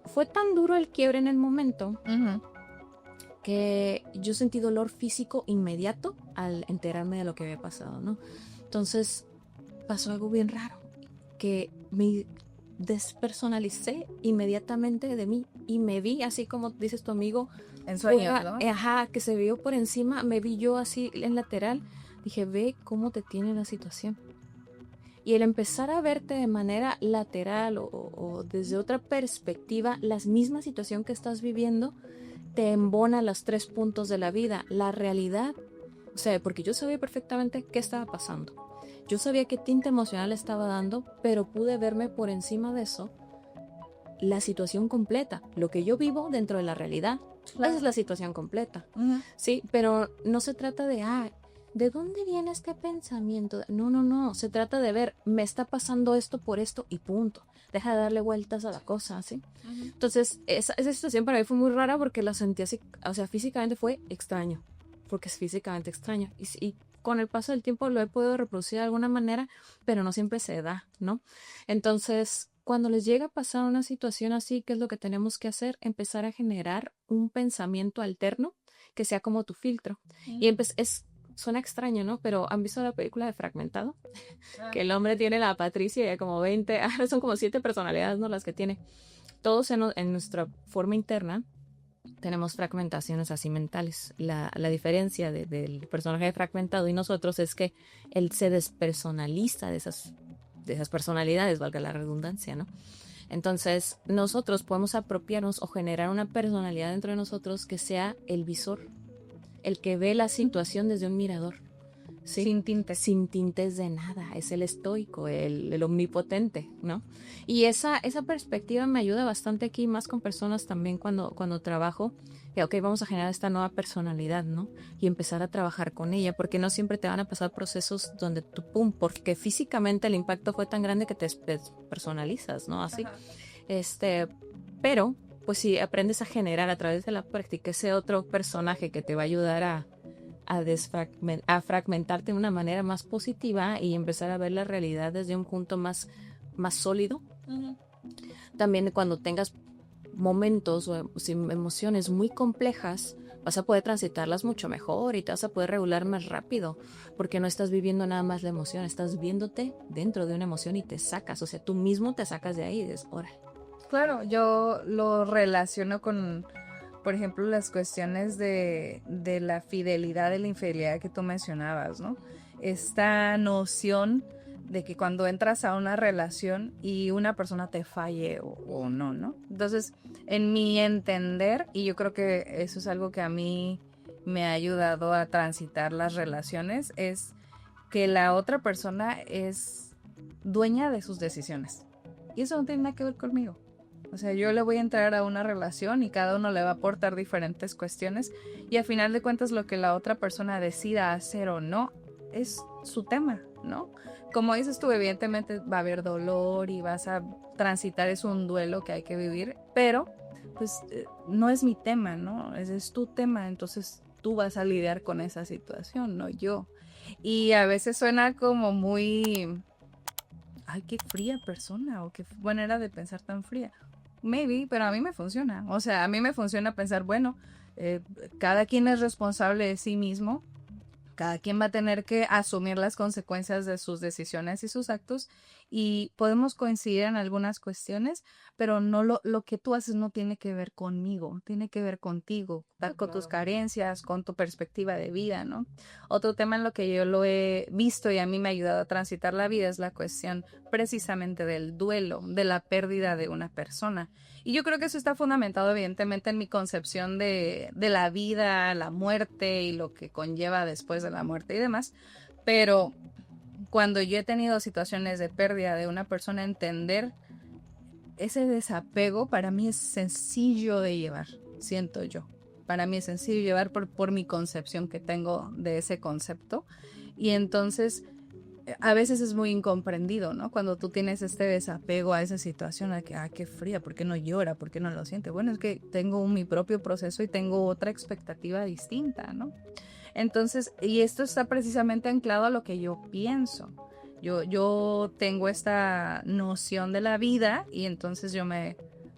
fue tan duro el quiebre en el momento que yo sentí dolor físico inmediato al enterarme de lo que había pasado, ¿no? Entonces pasó algo bien raro, que me despersonalicé inmediatamente de mí y me vi así como dices tu amigo, en sueños, ¿no? Que se vio por encima, me vi yo así en lateral, dije, ve cómo te tiene la situación. Y el empezar a verte de manera lateral o desde otra perspectiva, la misma situación que estás viviendo, te embona los 3 puntos de la vida, la realidad, o sea, porque yo sabía perfectamente qué estaba pasando. Yo sabía qué tinte emocional estaba dando, pero pude verme por encima de eso, la situación completa, lo que yo vivo dentro de la realidad. Claro. Esa es la situación completa. Sí, pero no se trata de, ¿de dónde viene este pensamiento? No, se trata de ver, me está pasando esto por esto y punto. Deja de darle vueltas a la cosa, ¿sí? Entonces, esa situación para mí fue muy rara porque la sentí así, o sea, físicamente fue extraño, porque es físicamente extraño. Y con el paso del tiempo lo he podido reproducir de alguna manera, pero no siempre se da, ¿no? Entonces, cuando les llega a pasar una situación así, ¿qué es lo que tenemos que hacer? Empezar a generar un pensamiento alterno que sea como tu filtro. Y suena extraño, ¿no? Pero ¿han visto la película de Fragmentado? Que el hombre tiene la Patricia y como 20, son como 7 personalidades, ¿no? Las que tiene. Todos en nuestra forma interna tenemos fragmentaciones así mentales. La diferencia del personaje fragmentado y nosotros es que él se despersonaliza de esas personalidades, valga la redundancia, ¿no? Entonces, nosotros podemos apropiarnos o generar una personalidad dentro de nosotros que sea el visor, el que ve la situación desde un mirador. ¿Sí? Sin tintes de nada, es el estoico, el omnipotente, ¿no? Y esa perspectiva me ayuda bastante aquí, más con personas también cuando trabajo, que ok, vamos a generar esta nueva personalidad, ¿no? Y empezar a trabajar con ella, porque no siempre te van a pasar procesos donde tú, pum, porque físicamente el impacto fue tan grande que te personalizas, ¿no? Así. Pero, pues si aprendes a generar a través de la práctica ese otro personaje que te va a ayudar a fragmentarte de una manera más positiva y empezar a ver la realidad desde un punto más sólido. También cuando tengas momentos o emociones muy complejas, vas a poder transitarlas mucho mejor y te vas a poder regular más rápido, porque no estás viviendo nada más la emoción, estás viéndote dentro de una emoción y te sacas, o sea, tú mismo te sacas de ahí y dices, órale. Claro, yo lo relaciono con, por ejemplo, las cuestiones de la fidelidad y la infidelidad que tú mencionabas, ¿no? Esta noción de que cuando entras a una relación y una persona te falle o no, ¿no? Entonces, en mi entender, y yo creo que eso es algo que a mí me ha ayudado a transitar las relaciones, es que la otra persona es dueña de sus decisiones. Y eso no tiene nada que ver conmigo. O sea, yo le voy a entrar a una relación y cada uno le va a aportar diferentes cuestiones y al final de cuentas lo que la otra persona decida hacer o no es su tema, ¿no? Como dices tú, evidentemente va a haber dolor y vas a transitar, es un duelo que hay que vivir, pero pues no es mi tema, ¿no? Ese es tu tema, entonces tú vas a lidiar con esa situación, no yo. Y a veces suena como muy... Ay, qué fría persona o qué manera de pensar tan fría. Maybe, pero a mí me funciona. O sea, a mí me funciona pensar, bueno, cada quien es responsable de sí mismo, Cada quien va a tener que asumir las consecuencias de sus decisiones y sus actos y podemos coincidir en algunas cuestiones, pero no lo que tú haces no tiene que ver conmigo, tiene que ver contigo, con tus carencias, con tu perspectiva de vida, ¿no? Otro tema en lo que yo lo he visto y a mí me ha ayudado a transitar la vida es la cuestión precisamente del duelo, de la pérdida de una persona. Y yo creo que eso está fundamentado evidentemente en mi concepción de la vida, la muerte y lo que conlleva después de la muerte y demás. Pero cuando yo he tenido situaciones de pérdida de una persona, entender ese desapego para mí es sencillo de llevar, siento yo. Para mí es sencillo llevar por mi concepción que tengo de ese concepto. Y entonces a veces es muy incomprendido, ¿no? Cuando tú tienes este desapego a esa situación, a que, qué fría, ¿por qué no llora? ¿Por qué no lo siente? Bueno, es que tengo mi propio proceso y tengo otra expectativa distinta, ¿no? Entonces, y esto está precisamente anclado a lo que yo pienso. Yo tengo esta noción de la vida y entonces de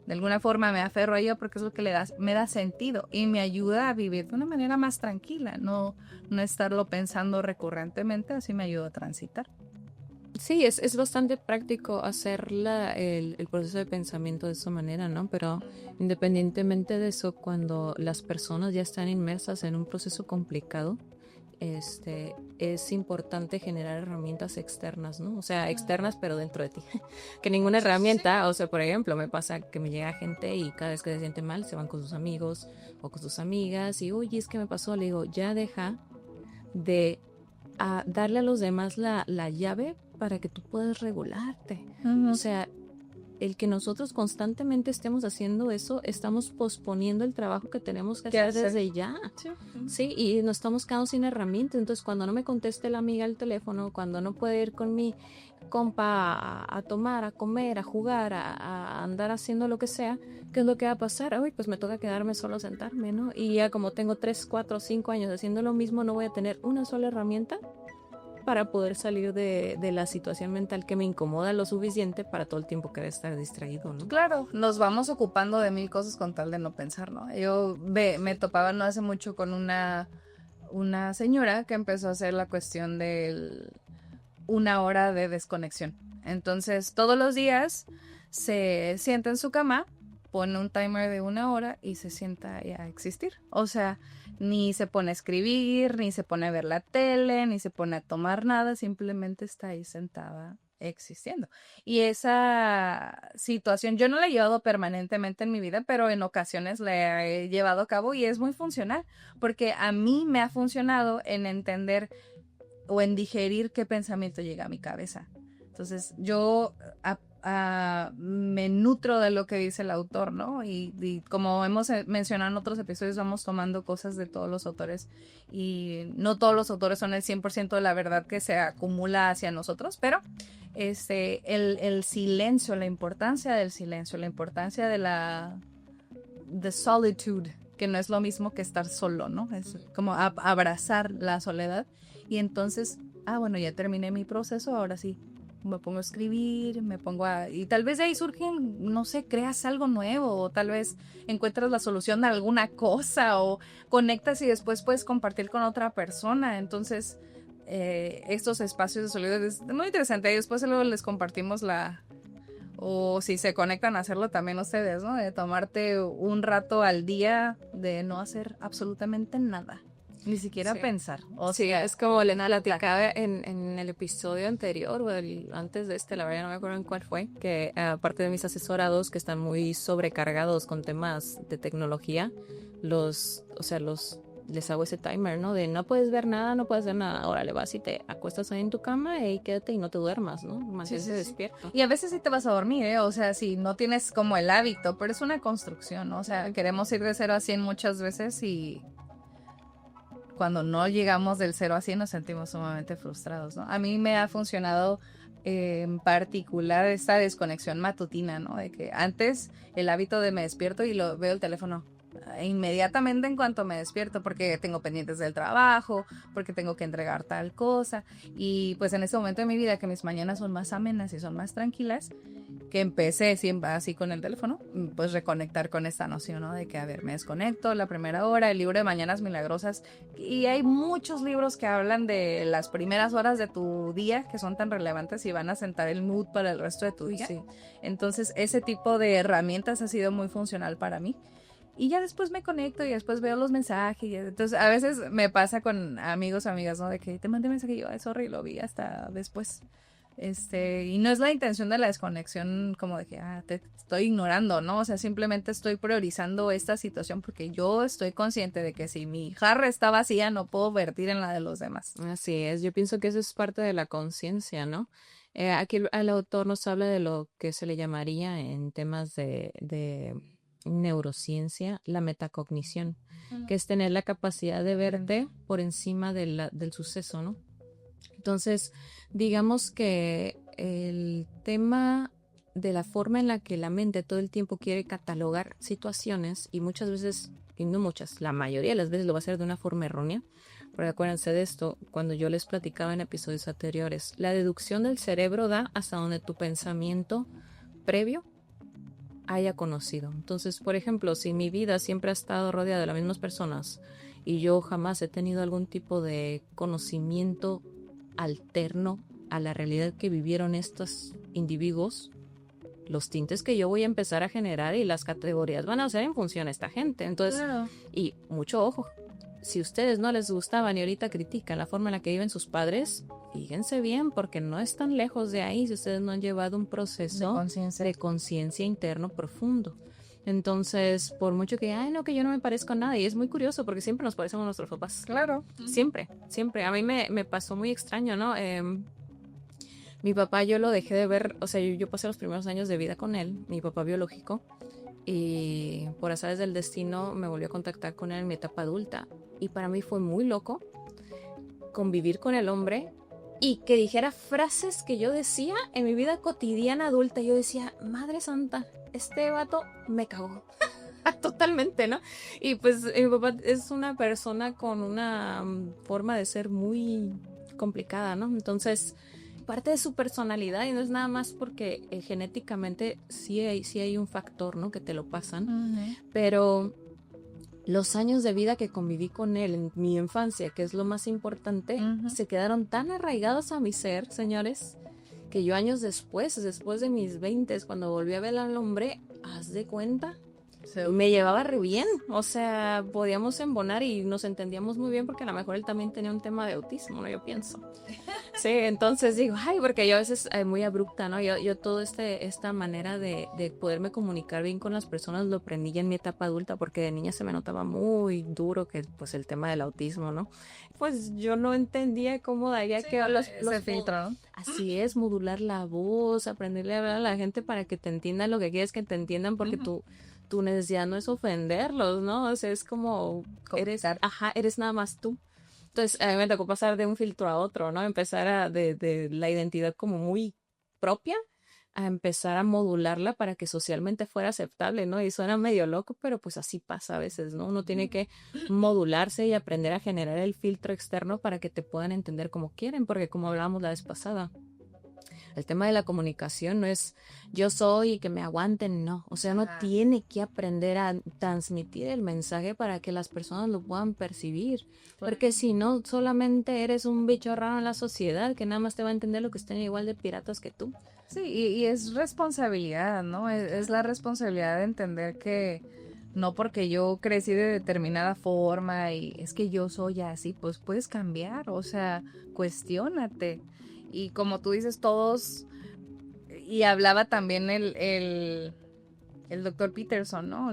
alguna forma me aferro a ella porque es lo que me da sentido y me ayuda a vivir de una manera más tranquila, no estarlo pensando recurrentemente, así me ayuda a transitar. Sí, es bastante práctico hacer el proceso de pensamiento de esa manera, ¿no? Pero independientemente de eso, cuando las personas ya están inmersas en un proceso complicado, es importante generar herramientas externas, ¿no? O sea, externas pero dentro de ti. Que ninguna herramienta, o sea, por ejemplo, me pasa que me llega gente y cada vez que se siente mal se van con sus amigos o con sus amigas y, oye, es que me pasó, le digo, ya deja de darle a los demás la llave para que tú puedas regularte. O sea, el que nosotros constantemente estemos haciendo eso, estamos posponiendo el trabajo que tenemos que hacer desde ya. Sí, y nos estamos quedando sin herramientas. Entonces, cuando no me conteste la amiga al teléfono, cuando no puede ir con mi compa a tomar, a comer, a jugar, a andar haciendo lo que sea, ¿qué es lo que va a pasar? Uy, pues me toca quedarme solo a sentarme, ¿no? Y ya como tengo 3, 4, 5 años haciendo lo mismo, no voy a tener una sola herramienta para poder salir de la situación mental que me incomoda lo suficiente para todo el tiempo que debe estar distraído, ¿no? Claro, nos vamos ocupando de mil cosas con tal de no pensar, ¿no? Yo me topaba no hace mucho con una señora que empezó a hacer la cuestión de 1 hora de desconexión. Entonces, todos los días se sienta en su cama, pone un timer de 1 hora y se sienta a existir. O sea, ni se pone a escribir, ni se pone a ver la tele, ni se pone a tomar nada, simplemente está ahí sentada existiendo. Y esa situación yo no la he llevado permanentemente en mi vida, pero en ocasiones la he llevado a cabo y es muy funcional, porque a mí me ha funcionado en entender o en digerir qué pensamiento llega a mi cabeza. Entonces yo me nutro de lo que dice el autor, ¿no? Y como hemos mencionado en otros episodios, vamos tomando cosas de todos los autores y no todos los autores son el 100% de la verdad que se acumula hacia nosotros, pero el silencio, la importancia del silencio, la importancia de la solitude, que no es lo mismo que estar solo, ¿no? Es como abrazar la soledad. Y entonces, bueno, ya terminé mi proceso, ahora sí, me pongo a escribir, y tal vez de ahí surgen, no sé, creas algo nuevo, o tal vez encuentras la solución a alguna cosa, o conectas y después puedes compartir con otra persona. Entonces, estos espacios de soledad es muy interesante, y después luego les compartimos o si se conectan a hacerlo también ustedes, ¿no? De tomarte un rato al día de no hacer absolutamente nada. Ni siquiera pensar. Es como Elena platicaba en el episodio anterior o antes de la verdad no me acuerdo en cuál fue, que aparte de mis asesorados que están muy sobrecargados con temas de tecnología, les hago ese timer, ¿no? De no puedes ver nada, no puedes hacer nada. Órale, vas y te acuestas ahí en tu cama y quédate y no te duermas, ¿no? Manténse despierto. Y a veces sí te vas a dormir, ¿eh? O sea, si no tienes como el hábito, pero es una construcción, ¿no? O sea, queremos ir de 0 a 100 muchas veces y cuando no llegamos del 0 a 100 nos sentimos sumamente frustrados, ¿no? A mí me ha funcionado en particular esta desconexión matutina, ¿no? De que antes el hábito de me despierto y veo el teléfono inmediatamente en cuanto me despierto porque tengo pendientes del trabajo, porque tengo que entregar tal cosa y pues en este momento de mi vida que mis mañanas son más amenas y son más tranquilas, que empecé siempre así con el teléfono, pues reconectar con esta noción, ¿no? De que, a ver, me desconecto la primera hora, el libro de Mañanas Milagrosas, y hay muchos libros que hablan de las primeras horas de tu día que son tan relevantes y van a sentar el mood para el resto de tu día. Sí. Entonces, ese tipo de herramientas ha sido muy funcional para mí. Y ya después me conecto y después veo los mensajes. Entonces, a veces me pasa con amigos o amigas, ¿no? De que te mandé mensaje y yo, ay, sorry, lo vi hasta después. Y no es la intención de la desconexión como de que, te estoy ignorando, ¿no? O sea, simplemente estoy priorizando esta situación porque yo estoy consciente de que si mi jarra está vacía, no puedo vertir en la de los demás. Así es, yo pienso que eso es parte de la conciencia, ¿no? Aquí el autor nos habla de lo que se le llamaría en temas de neurociencia la metacognición, que es tener la capacidad de verte por encima del suceso, ¿no? Entonces, digamos que el tema de la forma en la que la mente todo el tiempo quiere catalogar situaciones y muchas veces, y no muchas, la mayoría de las veces lo va a hacer de una forma errónea, pero acuérdense de esto, cuando yo les platicaba en episodios anteriores, la deducción del cerebro da hasta donde tu pensamiento previo haya conocido. Entonces, por ejemplo, si mi vida siempre ha estado rodeada de las mismas personas y yo jamás he tenido algún tipo de conocimiento alterno a la realidad que vivieron estos individuos, los tintes que yo voy a empezar a generar y las categorías van a ser en función a esta gente. Entonces, Claro. y mucho ojo, si a ustedes no les gustaban y ahorita critican la forma en la que viven sus padres, fíjense bien porque no están lejos de ahí si ustedes no han llevado un proceso de conciencia interno profundo. Entonces, por mucho que, ay, no, que yo no me parezco a nada, y es muy curioso porque siempre nos parecemos a nuestros papás. Claro. Siempre, siempre. A mí me pasó muy extraño, ¿no? Mi papá yo lo dejé de ver, o sea, yo pasé los primeros años de vida con él, mi papá biológico, y por azares del destino me volvió a contactar con él en mi etapa adulta. Y para mí fue muy loco convivir con el hombre y que dijera frases que yo decía en mi vida cotidiana adulta. Yo decía, madre santa, este vato me cagó. Totalmente, ¿no? Y pues mi papá es una persona con una forma de ser muy complicada, ¿no? Entonces, parte de su personalidad, y no es nada más porque genéticamente sí hay un factor, ¿no? Que te lo pasan, pero los años de vida que conviví con él en mi infancia, que es lo más importante, se quedaron tan arraigados a mi ser, señores, que yo años después de mis 20, cuando volví a ver al hombre, haz de cuenta, me llevaba re bien, o sea, podíamos embonar y nos entendíamos muy bien porque a lo mejor él también tenía un tema de autismo, ¿no? Yo pienso. Sí, entonces digo, ay, porque yo a veces muy abrupta, ¿no? Yo todo esta manera de poderme comunicar bien con las personas lo aprendí ya en mi etapa adulta porque de niña se me notaba muy duro que pues el tema del autismo, ¿no? Pues yo no entendía cómo daría que los filtro, ¿no? Así es, modular la voz, aprenderle a hablar a la gente para que te entiendan lo que quieres que te entiendan porque tu necesidad no es ofenderlos, ¿no? O sea, es como eres nada más tú. Entonces, a mí me tocó pasar de un filtro a otro, ¿no? Empezar de la identidad como muy propia a empezar a modularla para que socialmente fuera aceptable, ¿no? Y suena medio loco, pero pues así pasa a veces, ¿no? Uno tiene que modularse y aprender a generar el filtro externo para que te puedan entender como quieren, porque como hablábamos la vez pasada, el tema de la comunicación no es yo soy y que me aguanten, no. O sea, uno tiene que aprender a transmitir el mensaje para que las personas lo puedan percibir. Porque si no, solamente eres un bicho raro en la sociedad que nada más te va a entender lo que estén igual de piratas que tú. Sí, y es responsabilidad, ¿no? Es la responsabilidad de entender que no porque yo crecí de determinada forma y es que yo soy así, pues puedes cambiar, o sea, cuestiónate. Y como tú dices, todos, y hablaba también el doctor Peterson, ¿no?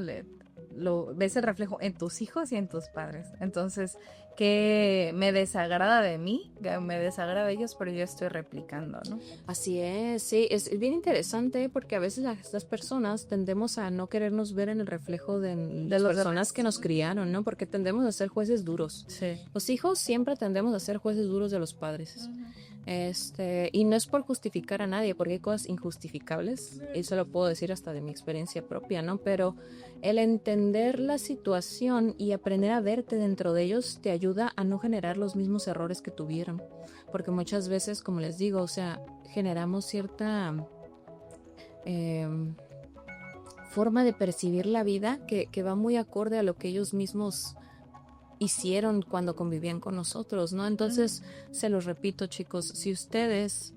Ves el reflejo en tus hijos y en tus padres. Entonces, que me desagrada de mí, que me desagrada de ellos, pero yo estoy replicando, ¿no? Así es, sí, es bien interesante porque a veces las personas tendemos a no querernos ver en el reflejo de las personas que nos criaron, ¿no? Porque tendemos a ser jueces duros. Sí. Los hijos siempre tendemos a ser jueces duros de los padres. Y no es por justificar a nadie, porque hay cosas injustificables, y eso lo puedo decir hasta de mi experiencia propia, ¿no? Pero el entender la situación y aprender a verte dentro de ellos te ayuda a no generar los mismos errores que tuvieron, porque muchas veces, como les digo, o sea, generamos cierta forma de percibir la vida que va muy acorde a lo que ellos mismos hicieron cuando convivían con nosotros, ¿no? Entonces, se los repito, chicos, si ustedes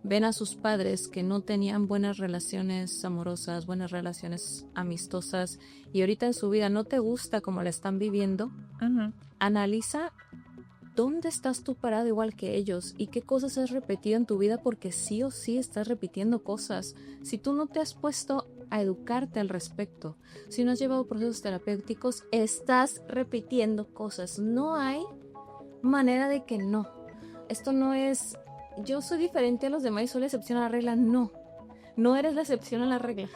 ven a sus padres que no tenían buenas relaciones amorosas, buenas relaciones amistosas, y ahorita en su vida no te gusta como la están viviendo, analiza dónde estás tú parado igual que ellos y qué cosas has repetido en tu vida, porque sí o sí estás repitiendo cosas. Si tú no te has puesto a educarte al respecto, si no has llevado procesos terapéuticos, estás repitiendo cosas. No hay manera de que no. Esto no es, yo soy diferente a los demás y soy la excepción a la regla. No, no eres la excepción a la regla.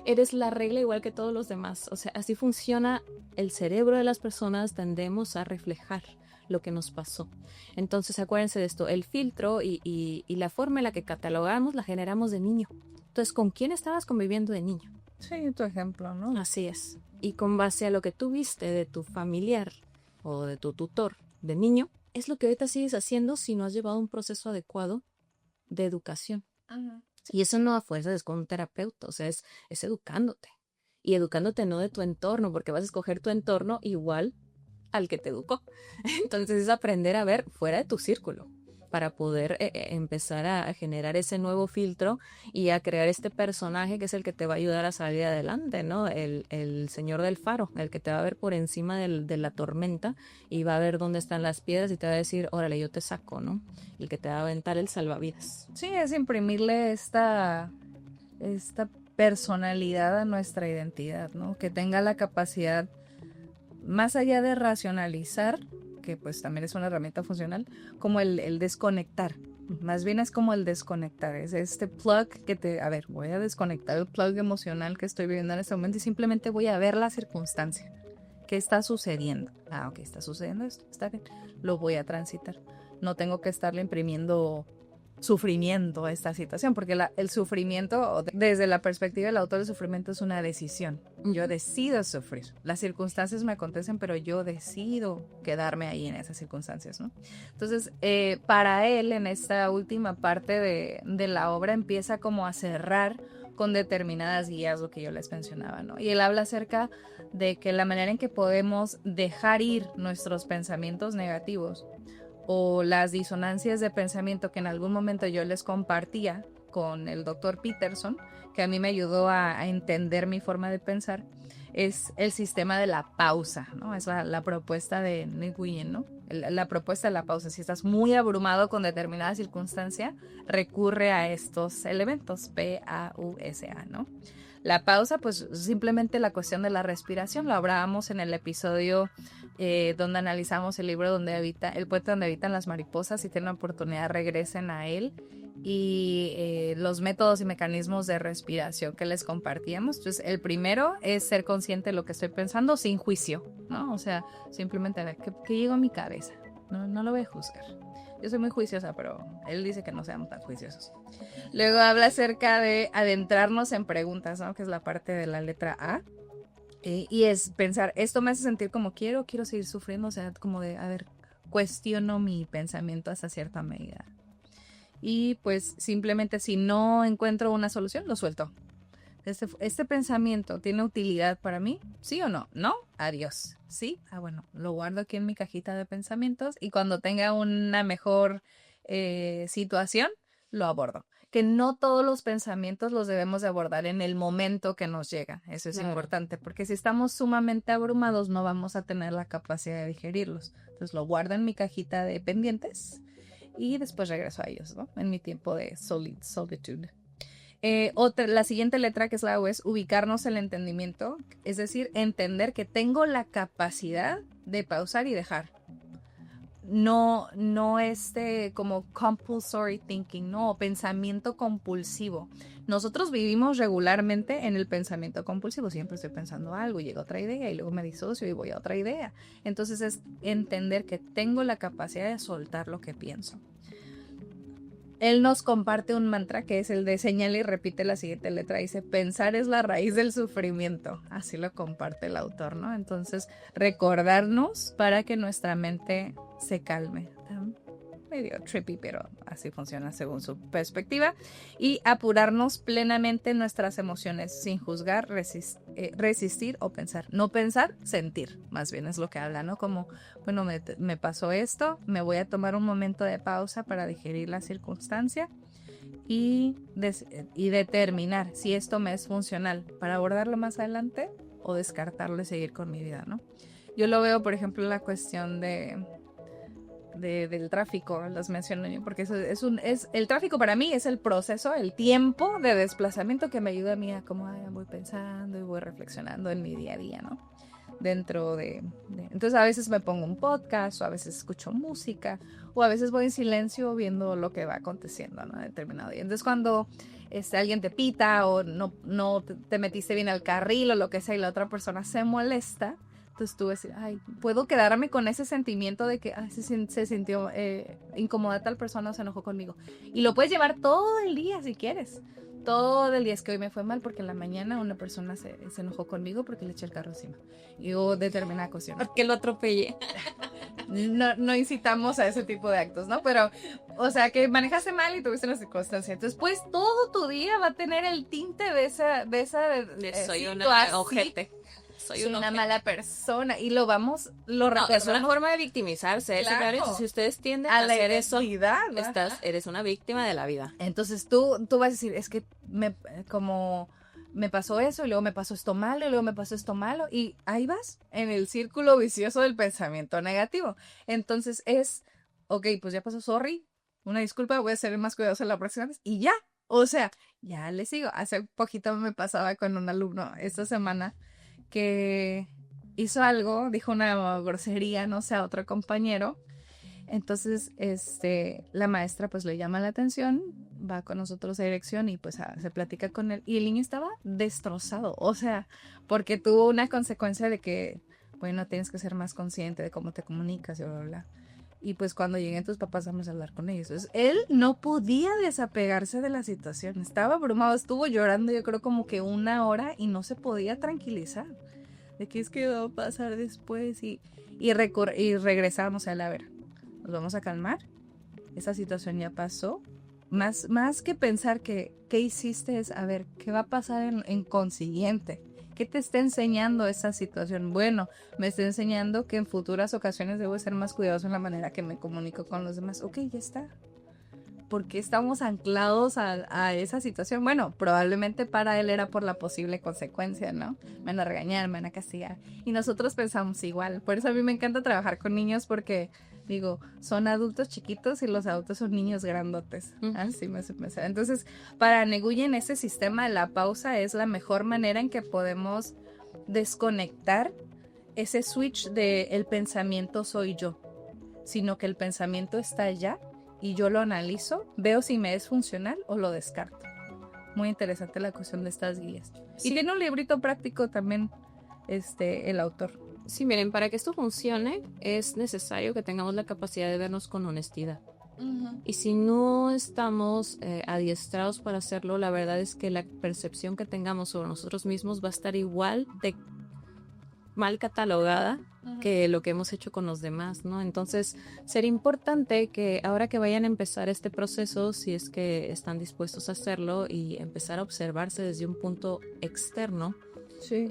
Eres la regla igual que todos los demás. O sea, así funciona el cerebro de las personas. Tendemos a reflejar lo que nos pasó. Entonces acuérdense de esto, el filtro y la forma en la que catalogamos la generamos de niño. Entonces, ¿con quién estabas conviviendo de niño? Sí, tu ejemplo, ¿no? Así es. Y con base a lo que tú viste de tu familiar o de tu tutor de niño, es lo que ahorita sigues haciendo si no has llevado un proceso adecuado de educación. Y eso no a fuerza es con un terapeuta, o sea, es educándote. Y educándote no de tu entorno, porque vas a escoger tu entorno igual al que te educó. Entonces es aprender a ver fuera de tu círculo para poder empezar a generar ese nuevo filtro y a crear este personaje que es el que te va a ayudar a salir adelante, ¿no? El señor del faro, el que te va a ver por encima de la tormenta y va a ver dónde están las piedras y te va a decir, órale, yo te saco, ¿no? El que te va a aventar el salvavidas. Sí, es imprimirle esta personalidad a nuestra identidad, ¿no? Que tenga la capacidad, más allá de racionalizar, que pues también es una herramienta funcional, como el desconectar. Más bien es como el desconectar, es este plug a ver, voy a desconectar el plug emocional que estoy viviendo en este momento y simplemente voy a ver la circunstancia. ¿Qué está sucediendo? Ok, está sucediendo esto, está bien, lo voy a transitar. No tengo que estarle imprimiendo sufrimiento a esta situación, porque el sufrimiento, desde la perspectiva del autor, el sufrimiento es una decisión. Yo decido sufrir. Las circunstancias me acontecen, pero yo decido quedarme ahí en esas circunstancias, ¿no? Entonces, para él, en esta última parte de la obra, empieza como a cerrar con determinadas guías, lo que yo les mencionaba, ¿no? Y él habla acerca de que la manera en que podemos dejar ir nuestros pensamientos negativos o las disonancias de pensamiento que en algún momento yo les compartía con el doctor Peterson, que a mí me ayudó a entender mi forma de pensar, es el sistema de la pausa, ¿no? Es la propuesta de Nguyen, ¿no? La propuesta de la pausa. Si estás muy abrumado con determinada circunstancia, recurre a estos elementos, P-A-U-S-A, ¿no? La pausa, pues simplemente la cuestión de la respiración, lo hablábamos en el episodio donde analizamos el libro el puente donde habitan las mariposas. Si tienen la oportunidad, regresen a él. Y los métodos y mecanismos de respiración que les compartíamos. Entonces, el primero es ser consciente de lo que estoy pensando sin juicio, ¿no? O sea, simplemente a ver qué llegó a mi cabeza. No lo voy a juzgar. Yo soy muy juiciosa, pero él dice que no seamos tan juiciosos. Luego habla acerca de adentrarnos en preguntas, ¿no? Que es la parte de la letra A. Y es pensar, ¿esto me hace sentir como quiero seguir sufriendo? O sea, como de, a ver, cuestiono mi pensamiento hasta cierta medida. Y pues simplemente si no encuentro una solución, lo suelto. Este pensamiento tiene utilidad para mí, ¿sí o no? ¿No? Adiós. ¿Sí? Bueno, lo guardo aquí en mi cajita de pensamientos y cuando tenga una mejor situación, lo abordo. Que no todos los pensamientos los debemos de abordar en el momento que nos llega. Eso es importante, porque si estamos sumamente abrumados no vamos a tener la capacidad de digerirlos. Entonces lo guardo en mi cajita de pendientes y después regreso a ellos, ¿no? En mi tiempo de solitude. La siguiente letra, que es la U, es ubicarnos el entendimiento, es decir, entender que tengo la capacidad de pausar y dejar. No como compulsory thinking, no, pensamiento compulsivo. Nosotros vivimos regularmente en el pensamiento compulsivo, siempre estoy pensando algo, llega otra idea y luego me disocio y voy a otra idea. Entonces es entender que tengo la capacidad de soltar lo que pienso. Él nos comparte un mantra que es el de señala y repite la siguiente letra. Dice, pensar es la raíz del sufrimiento. Así lo comparte el autor, ¿no? Entonces, recordarnos para que nuestra mente se calme. medio trippy, pero así funciona según su perspectiva. Y apurarnos plenamente en nuestras emociones sin juzgar, resistir o pensar. No pensar, sentir, más bien es lo que habla, ¿no? Como, bueno, me pasó esto, me voy a tomar un momento de pausa para digerir la circunstancia y determinar si esto me es funcional para abordarlo más adelante o descartarlo y seguir con mi vida, ¿no? Yo lo veo, por ejemplo, la cuestión del tráfico, los menciono yo, porque eso es el tráfico para mí es el proceso, el tiempo de desplazamiento que me ayuda a mí a como voy pensando y voy reflexionando en mi día a día, ¿no? Entonces a veces me pongo un podcast o a veces escucho música o a veces voy en silencio viendo lo que va aconteciendo, ¿no? Determinado día. Entonces cuando alguien te pita o no te metiste bien al carril o lo que sea y la otra persona se molesta, entonces tú vas a decir, puedo quedarme con ese sentimiento de que se sintió incómoda tal persona o se enojó conmigo. Y lo puedes llevar todo el día si quieres. Todo el día. Es que hoy me fue mal porque en la mañana una persona se enojó conmigo porque le eché el carro encima. Y hubo determinada cuestión. Porque lo atropellé. No incitamos a ese tipo de actos, ¿no? Pero, o sea, que manejaste mal y tuviste una circunstancia. Entonces, pues, todo tu día va a tener el tinte de esa soy una ojete. Soy una mala persona y lo recordamos. Es una forma de victimizarse. Claro. Si ustedes tienden a hacer eso, eres una víctima de la vida. Entonces tú vas a decir, es que como me pasó eso y luego me pasó esto malo y luego me pasó esto malo y ahí vas en el círculo vicioso del pensamiento negativo. Entonces ok, pues ya pasó, sorry, una disculpa, voy a ser más cuidadosa la próxima vez y ya. O sea, ya le sigo. Hace poquito me pasaba con un alumno esta semana que hizo algo, dijo una grosería, no sé, a otro compañero. Entonces, la maestra pues le llama la atención, va con nosotros a dirección y pues se platica con él. Y el niño estaba destrozado, o sea, porque tuvo una consecuencia de que, bueno, tienes que ser más consciente de cómo te comunicas y bla, bla, bla. Y pues cuando lleguen tus papás vamos a hablar con ellos. Entonces, él no podía desapegarse de la situación, estaba abrumado, estuvo llorando yo creo como que 1 hora y no se podía tranquilizar. De qué es que va a pasar después y regresamos a ver, nos vamos a calmar, esa situación ya pasó, más que pensar qué hiciste es, a ver, qué va a pasar en consiguiente, qué te está enseñando esa situación. Bueno, me está enseñando que en futuras ocasiones debo ser más cuidadoso en la manera que me comunico con los demás. Ok, ya está. ¿Por qué estamos anclados a esa situación? Bueno, probablemente para él era por la posible consecuencia, ¿no? Me van a regañar, me van a castigar. Y nosotros pensamos igual. Por eso a mí me encanta trabajar con niños porque, digo, son adultos chiquitos y los adultos son niños grandotes. Así me hace pensar. Entonces, para Neguyen, ese sistema de la pausa es la mejor manera en que podemos desconectar ese switch de el pensamiento soy yo, sino que el pensamiento está allá y yo lo analizo, veo si me es funcional o lo descarto. Muy interesante la cuestión de estas guías. Sí. Y tiene un librito práctico también el autor. Sí, miren, para que esto funcione es necesario que tengamos la capacidad de vernos con honestidad. Y si no estamos adiestrados para hacerlo, la verdad es que la percepción que tengamos sobre nosotros mismos va a estar igual de mal catalogada que lo que hemos hecho con los demás, ¿no? Entonces, sería importante que ahora que vayan a empezar este proceso, si es que están dispuestos a hacerlo y empezar a observarse desde un punto externo, sí.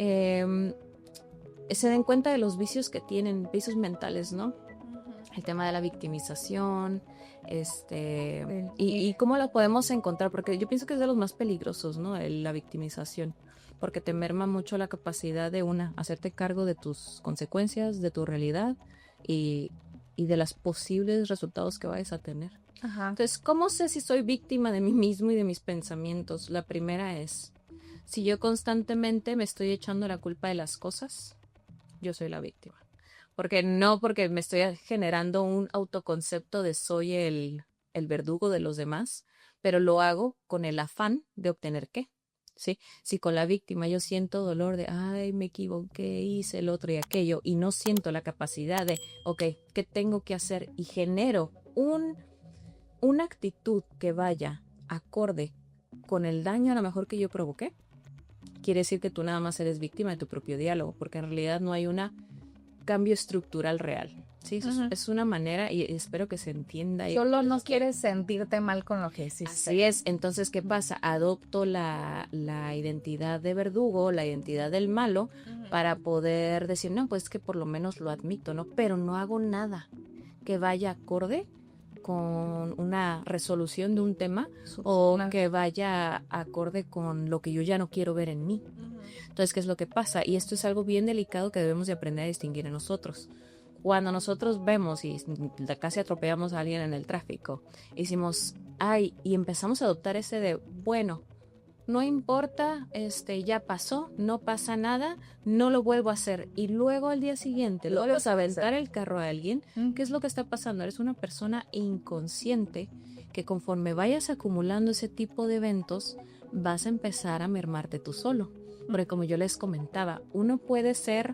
Se den cuenta de los vicios que tienen, vicios mentales, ¿no? El tema de la victimización, y cómo la podemos encontrar, porque yo pienso que es de los más peligrosos, ¿no? La victimización, porque te merma mucho la capacidad de hacerte cargo de tus consecuencias, de tu realidad y de los posibles resultados que vayas a tener. Ajá. Entonces, ¿cómo sé si soy víctima de mí mismo y de mis pensamientos? La primera es, si yo constantemente me estoy echando la culpa de las cosas, yo soy la víctima. Porque me estoy generando un autoconcepto de soy el verdugo de los demás, pero lo hago con el afán de obtener ¿qué? ¿Sí? Si con la víctima yo siento dolor de, me equivoqué, hice el otro y aquello, y no siento la capacidad de, ok, ¿qué tengo que hacer? Y genero una actitud que vaya acorde con el daño a lo mejor que yo provoqué, quiere decir que tú nada más eres víctima de tu propio diálogo, porque en realidad no hay un cambio estructural real. Sí, es una manera y espero que se entienda. Solo no quieres sentirte mal con lo que hiciste. Así es. Entonces, ¿qué pasa? Adopto la identidad de verdugo, la identidad del malo, para poder decir, no, pues que por lo menos lo admito, ¿no? Pero no hago nada que vaya acorde con una resolución de un tema o que vaya acorde con lo que yo ya no quiero ver en mí. Entonces, ¿qué es lo que pasa? Y esto es algo bien delicado que debemos de aprender a distinguir en nosotros. Cuando nosotros vemos y casi atropellamos a alguien en el tráfico, decimos, ay, y empezamos a adoptar ese de, bueno, no importa, ya pasó, no pasa nada, no lo vuelvo a hacer. Y luego al día siguiente lo vuelves a aventar el carro a alguien. ¿Qué es lo que está pasando? Eres una persona inconsciente que conforme vayas acumulando ese tipo de eventos, vas a empezar a mermarte tú solo. Porque como yo les comentaba, uno puede ser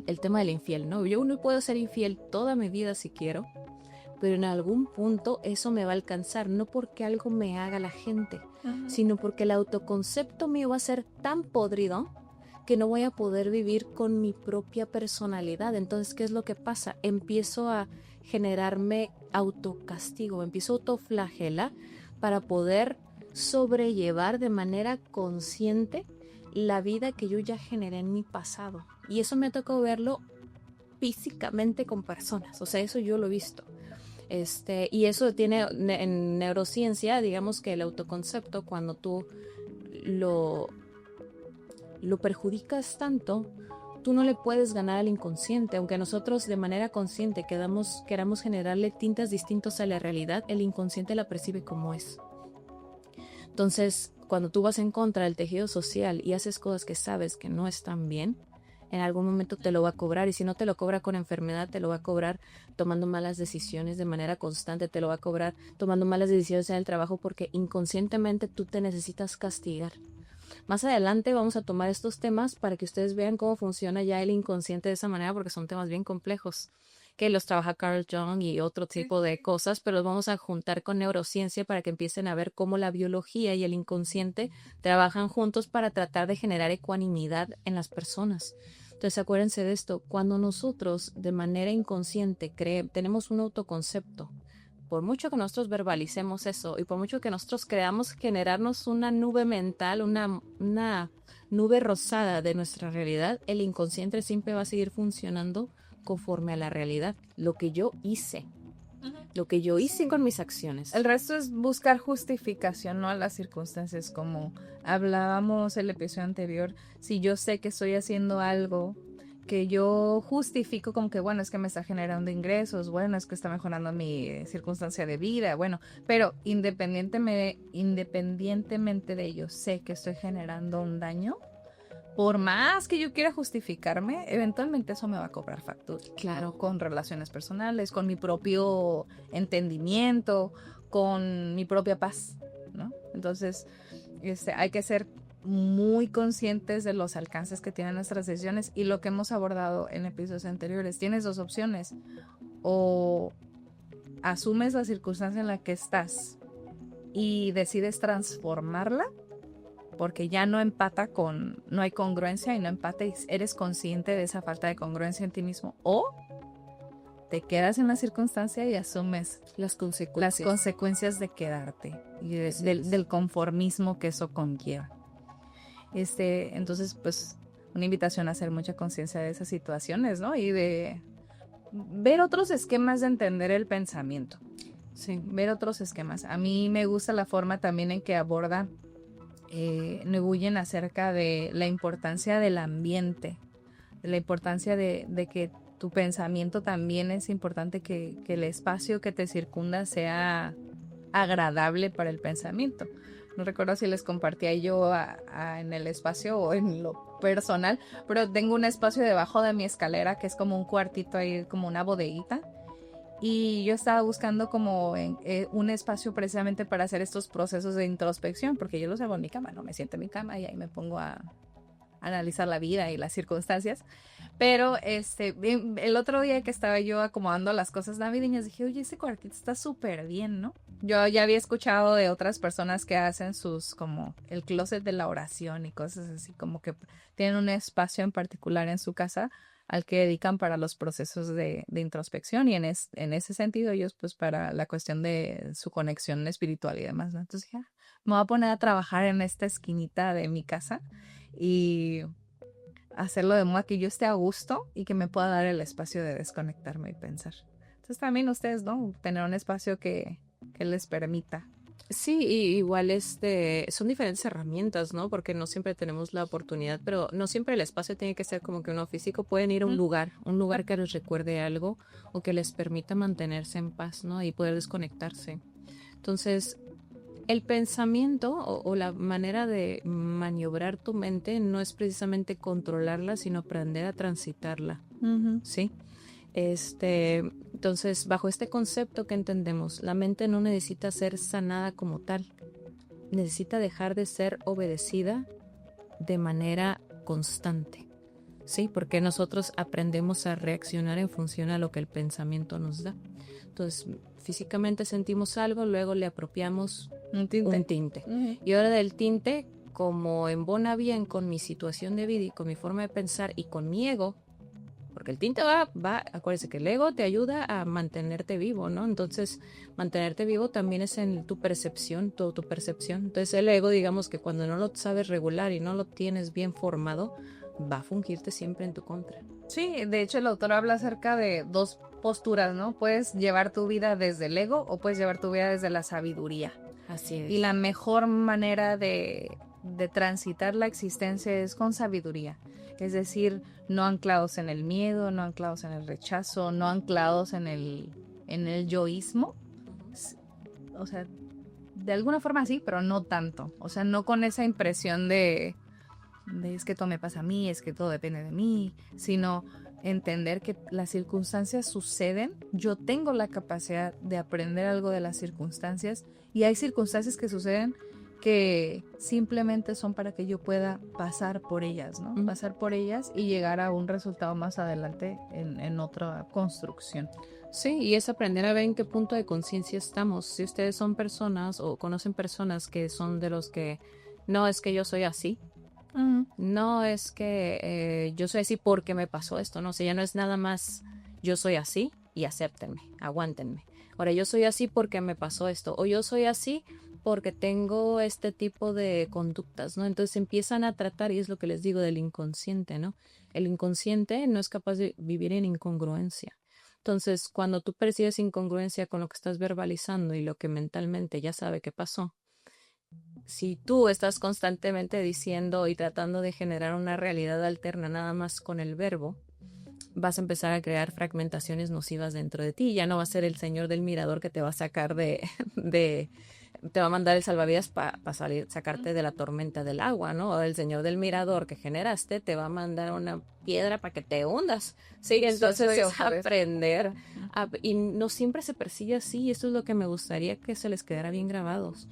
el tema del infiel, ¿no? Uno puedo ser infiel toda mi vida si quiero, pero en algún punto eso me va a alcanzar, no porque algo me haga la gente, sino porque el autoconcepto mío va a ser tan podrido que no voy a poder vivir con mi propia personalidad. Entonces, ¿qué es lo que pasa? Empiezo a generarme autocastigo, empiezo a autoflagelar para poder sobrellevar de manera consciente la vida que yo ya generé en mi pasado. Y eso me ha tocado verlo físicamente con personas, o sea, eso yo lo he visto. Y eso tiene en neurociencia, digamos que el autoconcepto, cuando tú lo perjudicas tanto, tú no le puedes ganar al inconsciente. Aunque nosotros de manera consciente queramos generarle tintes distintos a la realidad, el inconsciente la percibe como es. Entonces, cuando tú vas en contra del tejido social y haces cosas que sabes que no están bien, en algún momento te lo va a cobrar, y si no te lo cobra con enfermedad, te lo va a cobrar tomando malas decisiones de manera constante, te lo va a cobrar tomando malas decisiones en el trabajo, porque inconscientemente tú te necesitas castigar. Más adelante vamos a tomar estos temas para que ustedes vean cómo funciona ya el inconsciente de esa manera, porque son temas bien complejos que los trabaja Carl Jung y otro tipo de cosas, pero los vamos a juntar con neurociencia para que empiecen a ver cómo la biología y el inconsciente trabajan juntos para tratar de generar ecuanimidad en las personas. Entonces acuérdense de esto, cuando nosotros de manera inconsciente tenemos un autoconcepto, por mucho que nosotros verbalicemos eso y por mucho que nosotros creamos generarnos una nube mental, una nube rosada de nuestra realidad, el inconsciente siempre va a seguir funcionando conforme a la realidad, lo que yo hice con mis acciones. El resto es buscar justificación, ¿no? A las circunstancias, como hablábamos el episodio anterior. Si yo sé que estoy haciendo algo que yo justifico como que, bueno, es que me está generando ingresos, bueno, es que está mejorando mi circunstancia de vida, bueno, pero independientemente de ello, sé que estoy generando un daño. Por más que yo quiera justificarme, eventualmente eso me va a cobrar factura. Claro. Con relaciones personales, con mi propio entendimiento, con mi propia paz, ¿no? Entonces, hay que ser muy conscientes de los alcances que tienen nuestras decisiones, y lo que hemos abordado en episodios anteriores. Tienes dos opciones: o asumes la circunstancia en la que estás y decides transformarla, porque ya no hay congruencia y no empata, y eres consciente de esa falta de congruencia en ti mismo, o te quedas en la circunstancia y asumes las consecuencias de quedarte y del conformismo que eso conlleva. Entonces, pues, una invitación a hacer mucha conciencia de esas situaciones, ¿no? Y de ver otros esquemas de entender el pensamiento. Sí. Ver otros esquemas. A mí me gusta la forma también en que aborda Nguyen acerca de la importancia del ambiente, de la importancia de que tu pensamiento también es importante, que el espacio que te circunda sea agradable para el pensamiento. No recuerdo si les compartía yo en el espacio o en lo personal, pero tengo un espacio debajo de mi escalera que es como un cuartito ahí, como una bodeguita. Y yo estaba buscando como un espacio precisamente para hacer estos procesos de introspección, porque yo los hago en mi cama, no me siento en mi cama y ahí me pongo a analizar la vida y las circunstancias. Pero el otro día que estaba yo acomodando las cosas navideñas, dije, oye, ese cuartito está súper bien, ¿no? Yo ya había escuchado de otras personas que hacen como el closet de la oración y cosas así, como que tienen un espacio en particular en su casa al que dedican para los procesos de introspección y en ese sentido ellos pues para la cuestión de su conexión espiritual y demás, ¿no? Entonces dije, me voy a poner a trabajar en esta esquinita de mi casa y hacerlo de modo que yo esté a gusto y que me pueda dar el espacio de desconectarme y pensar. Entonces también ustedes, ¿no? Tener un espacio que les permita. Sí, y igual son diferentes herramientas, ¿no? Porque no siempre tenemos la oportunidad, pero no siempre el espacio tiene que ser como que uno físico. Pueden ir a un lugar que les recuerde algo o que les permita mantenerse en paz, ¿no? Y poder desconectarse. Entonces, el pensamiento o la manera de maniobrar tu mente no es precisamente controlarla, sino aprender a transitarla, ¿sí? Entonces, bajo este concepto que entendemos, la mente no necesita ser sanada como tal, necesita dejar de ser obedecida de manera constante, ¿sí? Porque nosotros aprendemos a reaccionar en función a lo que el pensamiento nos da. Entonces, físicamente sentimos algo, luego le apropiamos un tinte. Y ahora del tinte, como embona bien con mi situación de vida y con mi forma de pensar y con mi ego, porque el tinte acuérdense que el ego te ayuda a mantenerte vivo, ¿no? Entonces, mantenerte vivo también es en tu percepción, tu percepción. Entonces, el ego, digamos que cuando no lo sabes regular y no lo tienes bien formado, va a fungirte siempre en tu contra. Sí, de hecho el autor habla acerca de dos posturas, ¿no? Puedes llevar tu vida desde el ego o puedes llevar tu vida desde la sabiduría. Así es. Y la mejor manera de transitar la existencia es con sabiduría. Es decir, no anclados en el miedo, no anclados en el rechazo, no anclados en el yoísmo. O sea, de alguna forma sí, pero no tanto. O sea, no con esa impresión de es que todo me pasa a mí, es que todo depende de mí, sino entender que las circunstancias suceden, yo tengo la capacidad de aprender algo de las circunstancias y hay circunstancias que suceden que simplemente son para que yo pueda pasar por ellas, ¿no? Pasar por ellas y llegar a un resultado más adelante en otra construcción. Sí, y es aprender a ver en qué punto de conciencia estamos. Si ustedes son personas o conocen personas que son de los que no es que yo soy así, no es que yo soy así porque me pasó esto, no, o sea, ya no es nada más yo soy así y acéptenme, aguántenme. Ahora yo soy así porque me pasó esto, o yo soy así porque tengo este tipo de conductas, ¿no? Entonces empiezan a tratar, y es lo que les digo del inconsciente, ¿no? El inconsciente no es capaz de vivir en incongruencia. Entonces, cuando tú percibes incongruencia con lo que estás verbalizando y lo que mentalmente ya sabe que pasó, si tú estás constantemente diciendo y tratando de generar una realidad alterna nada más con el verbo, vas a empezar a crear fragmentaciones nocivas dentro de ti. Ya no va a ser el señor del mirador que te va a sacar te va a mandar el salvavidas para sacarte de la tormenta del agua, ¿no? O el señor del mirador que generaste te va a mandar una piedra para que te hundas. Sí, entonces es aprender. Y no siempre se persigue así, y esto es lo que me gustaría que se les quedara bien grabados.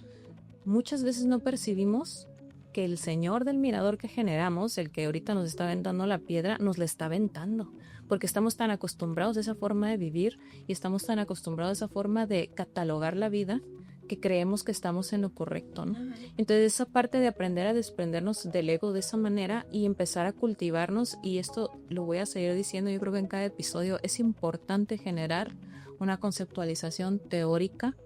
Muchas veces no percibimos que el señor del mirador que generamos, el que ahorita nos está aventando la piedra, nos la está aventando, porque estamos tan acostumbrados a esa forma de vivir y estamos tan acostumbrados a esa forma de catalogar la vida que creemos que estamos en lo correcto, ¿no? Entonces esa parte de aprender a desprendernos del ego de esa manera y empezar a cultivarnos, y esto lo voy a seguir diciendo, yo creo que en cada episodio es importante generar una conceptualización teórica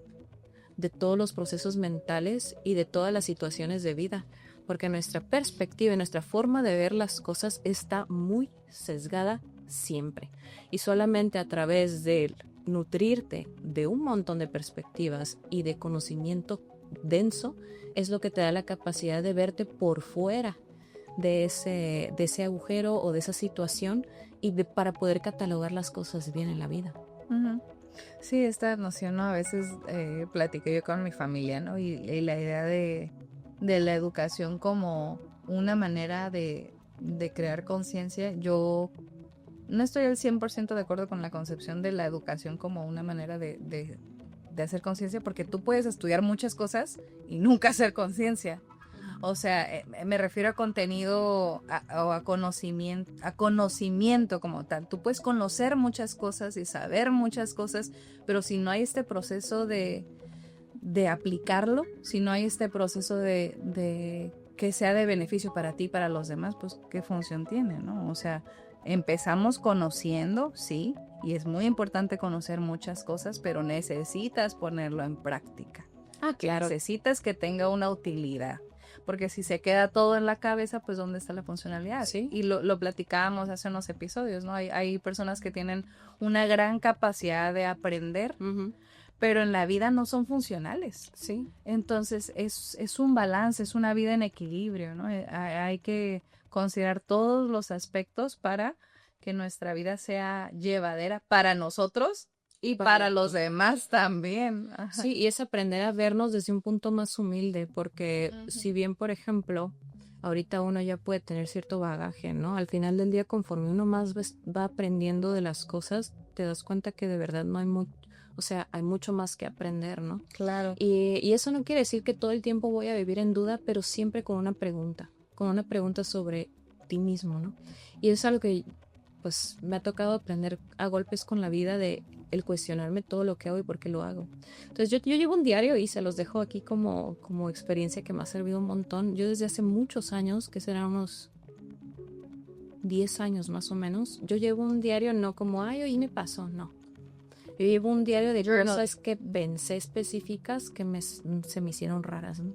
de todos los procesos mentales y de todas las situaciones de vida, porque nuestra perspectiva y nuestra forma de ver las cosas está muy sesgada siempre, y solamente a través de nutrirte de un montón de perspectivas y de conocimiento denso es lo que te da la capacidad de verte por fuera de ese agujero o de esa situación para poder catalogar las cosas bien en la vida. Sí, esta noción, ¿no? A veces platico yo con mi familia, ¿no? Y la idea de la educación como una manera de crear conciencia. Yo no estoy al 100% de acuerdo con la concepción de la educación como una manera de hacer conciencia, porque tú puedes estudiar muchas cosas y nunca hacer conciencia. O sea, me refiero a contenido o a conocimiento como tal. Tú puedes conocer muchas cosas y saber muchas cosas, pero si no hay este proceso de aplicarlo, si no hay este proceso de que sea de beneficio para ti y para los demás, pues qué función tiene, ¿no? O sea, empezamos conociendo, sí, y es muy importante conocer muchas cosas, pero necesitas ponerlo en práctica. Ah, claro. Necesitas que tenga una utilidad. Porque si se queda todo en la cabeza, pues ¿dónde está la funcionalidad? Sí. Y lo platicábamos hace unos episodios, ¿no? Hay personas que tienen una gran capacidad de aprender, Ujú. pero en la vida no son funcionales. Sí. Entonces es un balance, es una vida en equilibrio, ¿no? Hay que considerar todos los aspectos para que nuestra vida sea llevadera para nosotros y para los demás también. Ajá. Sí, y es aprender a vernos desde un punto más humilde, porque si bien, por ejemplo, ahorita uno ya puede tener cierto bagaje, ¿no? Al final del día, conforme uno más va aprendiendo de las cosas, te das cuenta que de verdad no hay mucho, o sea, hay mucho más que aprender, ¿no? Claro. Y eso no quiere decir que todo el tiempo voy a vivir en duda, pero siempre con una pregunta sobre ti mismo, ¿no? Y es algo que pues me ha tocado aprender a golpes con la vida de el cuestionarme todo lo que hago y por qué lo hago. Entonces yo llevo un diario y se los dejo aquí como experiencia que me ha servido un montón. Yo desde hace muchos años, que serán unos 10 años más o menos, yo llevo un diario no como, ay, hoy me pasó, no. Yo llevo un diario de cosas que pensé específicas que se me hicieron raras, ¿no?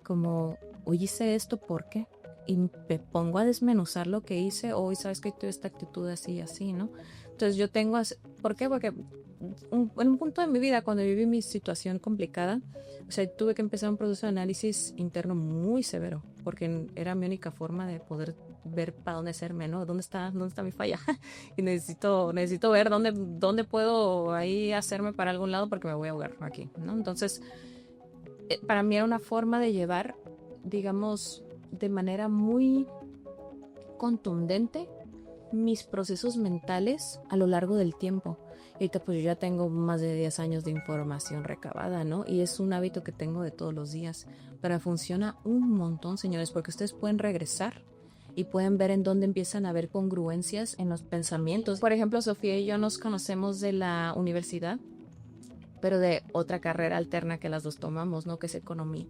Como, hoy hice esto, ¿por qué? Y me pongo a desmenuzar lo que hice. Hoy sabes que tuve esta actitud así y así, ¿no? Entonces yo tengo... ¿Por qué? Porque en un punto de mi vida, cuando viví mi situación complicada, o sea, tuve que empezar un proceso de análisis interno muy severo, porque era mi única forma de poder ver para dónde hacerme, ¿no? ¿Dónde está mi falla? Y necesito ver dónde puedo ahí hacerme para algún lado porque me voy a ahogar aquí, ¿no? Entonces, para mí era una forma de llevar, digamos, de manera muy contundente mis procesos mentales a lo largo del tiempo. Y ahorita pues yo ya tengo más de 10 años de información recabada, ¿no? Y es un hábito que tengo de todos los días. Pero funciona un montón, señores, porque ustedes pueden regresar y pueden ver en dónde empiezan a haber congruencias en los pensamientos. Por ejemplo, Sofía y yo nos conocemos de la universidad, pero de otra carrera alterna que las dos tomamos, ¿no? Que es economía.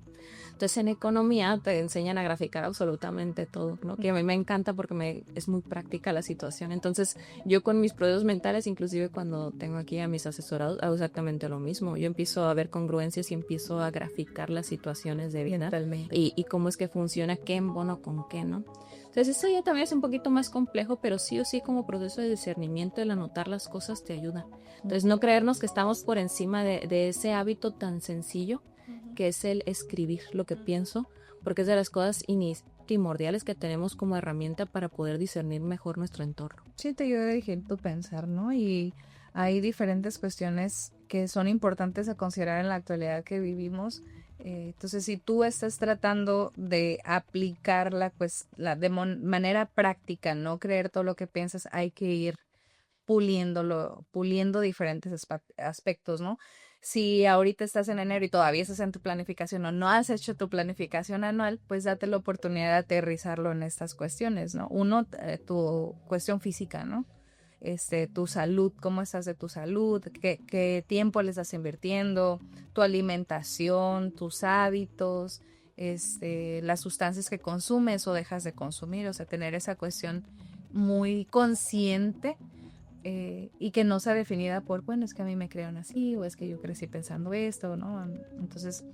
Entonces, en economía te enseñan a graficar absolutamente todo, ¿no? Que a mí me encanta porque es muy práctica la situación. Entonces, yo con mis procesos mentales, inclusive cuando tengo aquí a mis asesorados, hago exactamente lo mismo. Yo empiezo a ver congruencias y empiezo a graficar las situaciones de vida y cómo es que funciona, qué embono con qué, ¿no? Entonces, eso ya también es un poquito más complejo, pero sí o sí como proceso de discernimiento, el anotar las cosas te ayuda. Entonces, no creernos que estamos por encima de ese hábito tan sencillo que es el escribir lo que pienso, porque es de las cosas primordiales que tenemos como herramienta para poder discernir mejor nuestro entorno. Sí, te ayuda a dirigir tu pensar, ¿no? Y hay diferentes cuestiones que son importantes a considerar en la actualidad que vivimos. Entonces, si tú estás tratando de aplicarla, pues de manera práctica, no creer todo lo que piensas, hay que ir puliendo diferentes aspectos, ¿no? Si ahorita estás en enero y todavía estás en tu planificación o no has hecho tu planificación anual, pues date la oportunidad de aterrizarlo en estas cuestiones, ¿no? Uno, tu cuestión física, ¿no? Tu salud, cómo estás de tu salud, qué tiempo le estás invirtiendo, tu alimentación, tus hábitos, las sustancias que consumes o dejas de consumir, o sea, tener esa cuestión muy consciente. Y que no sea definida por, bueno, es que a mí me crearon así, o es que yo crecí pensando esto, ¿no? Entonces,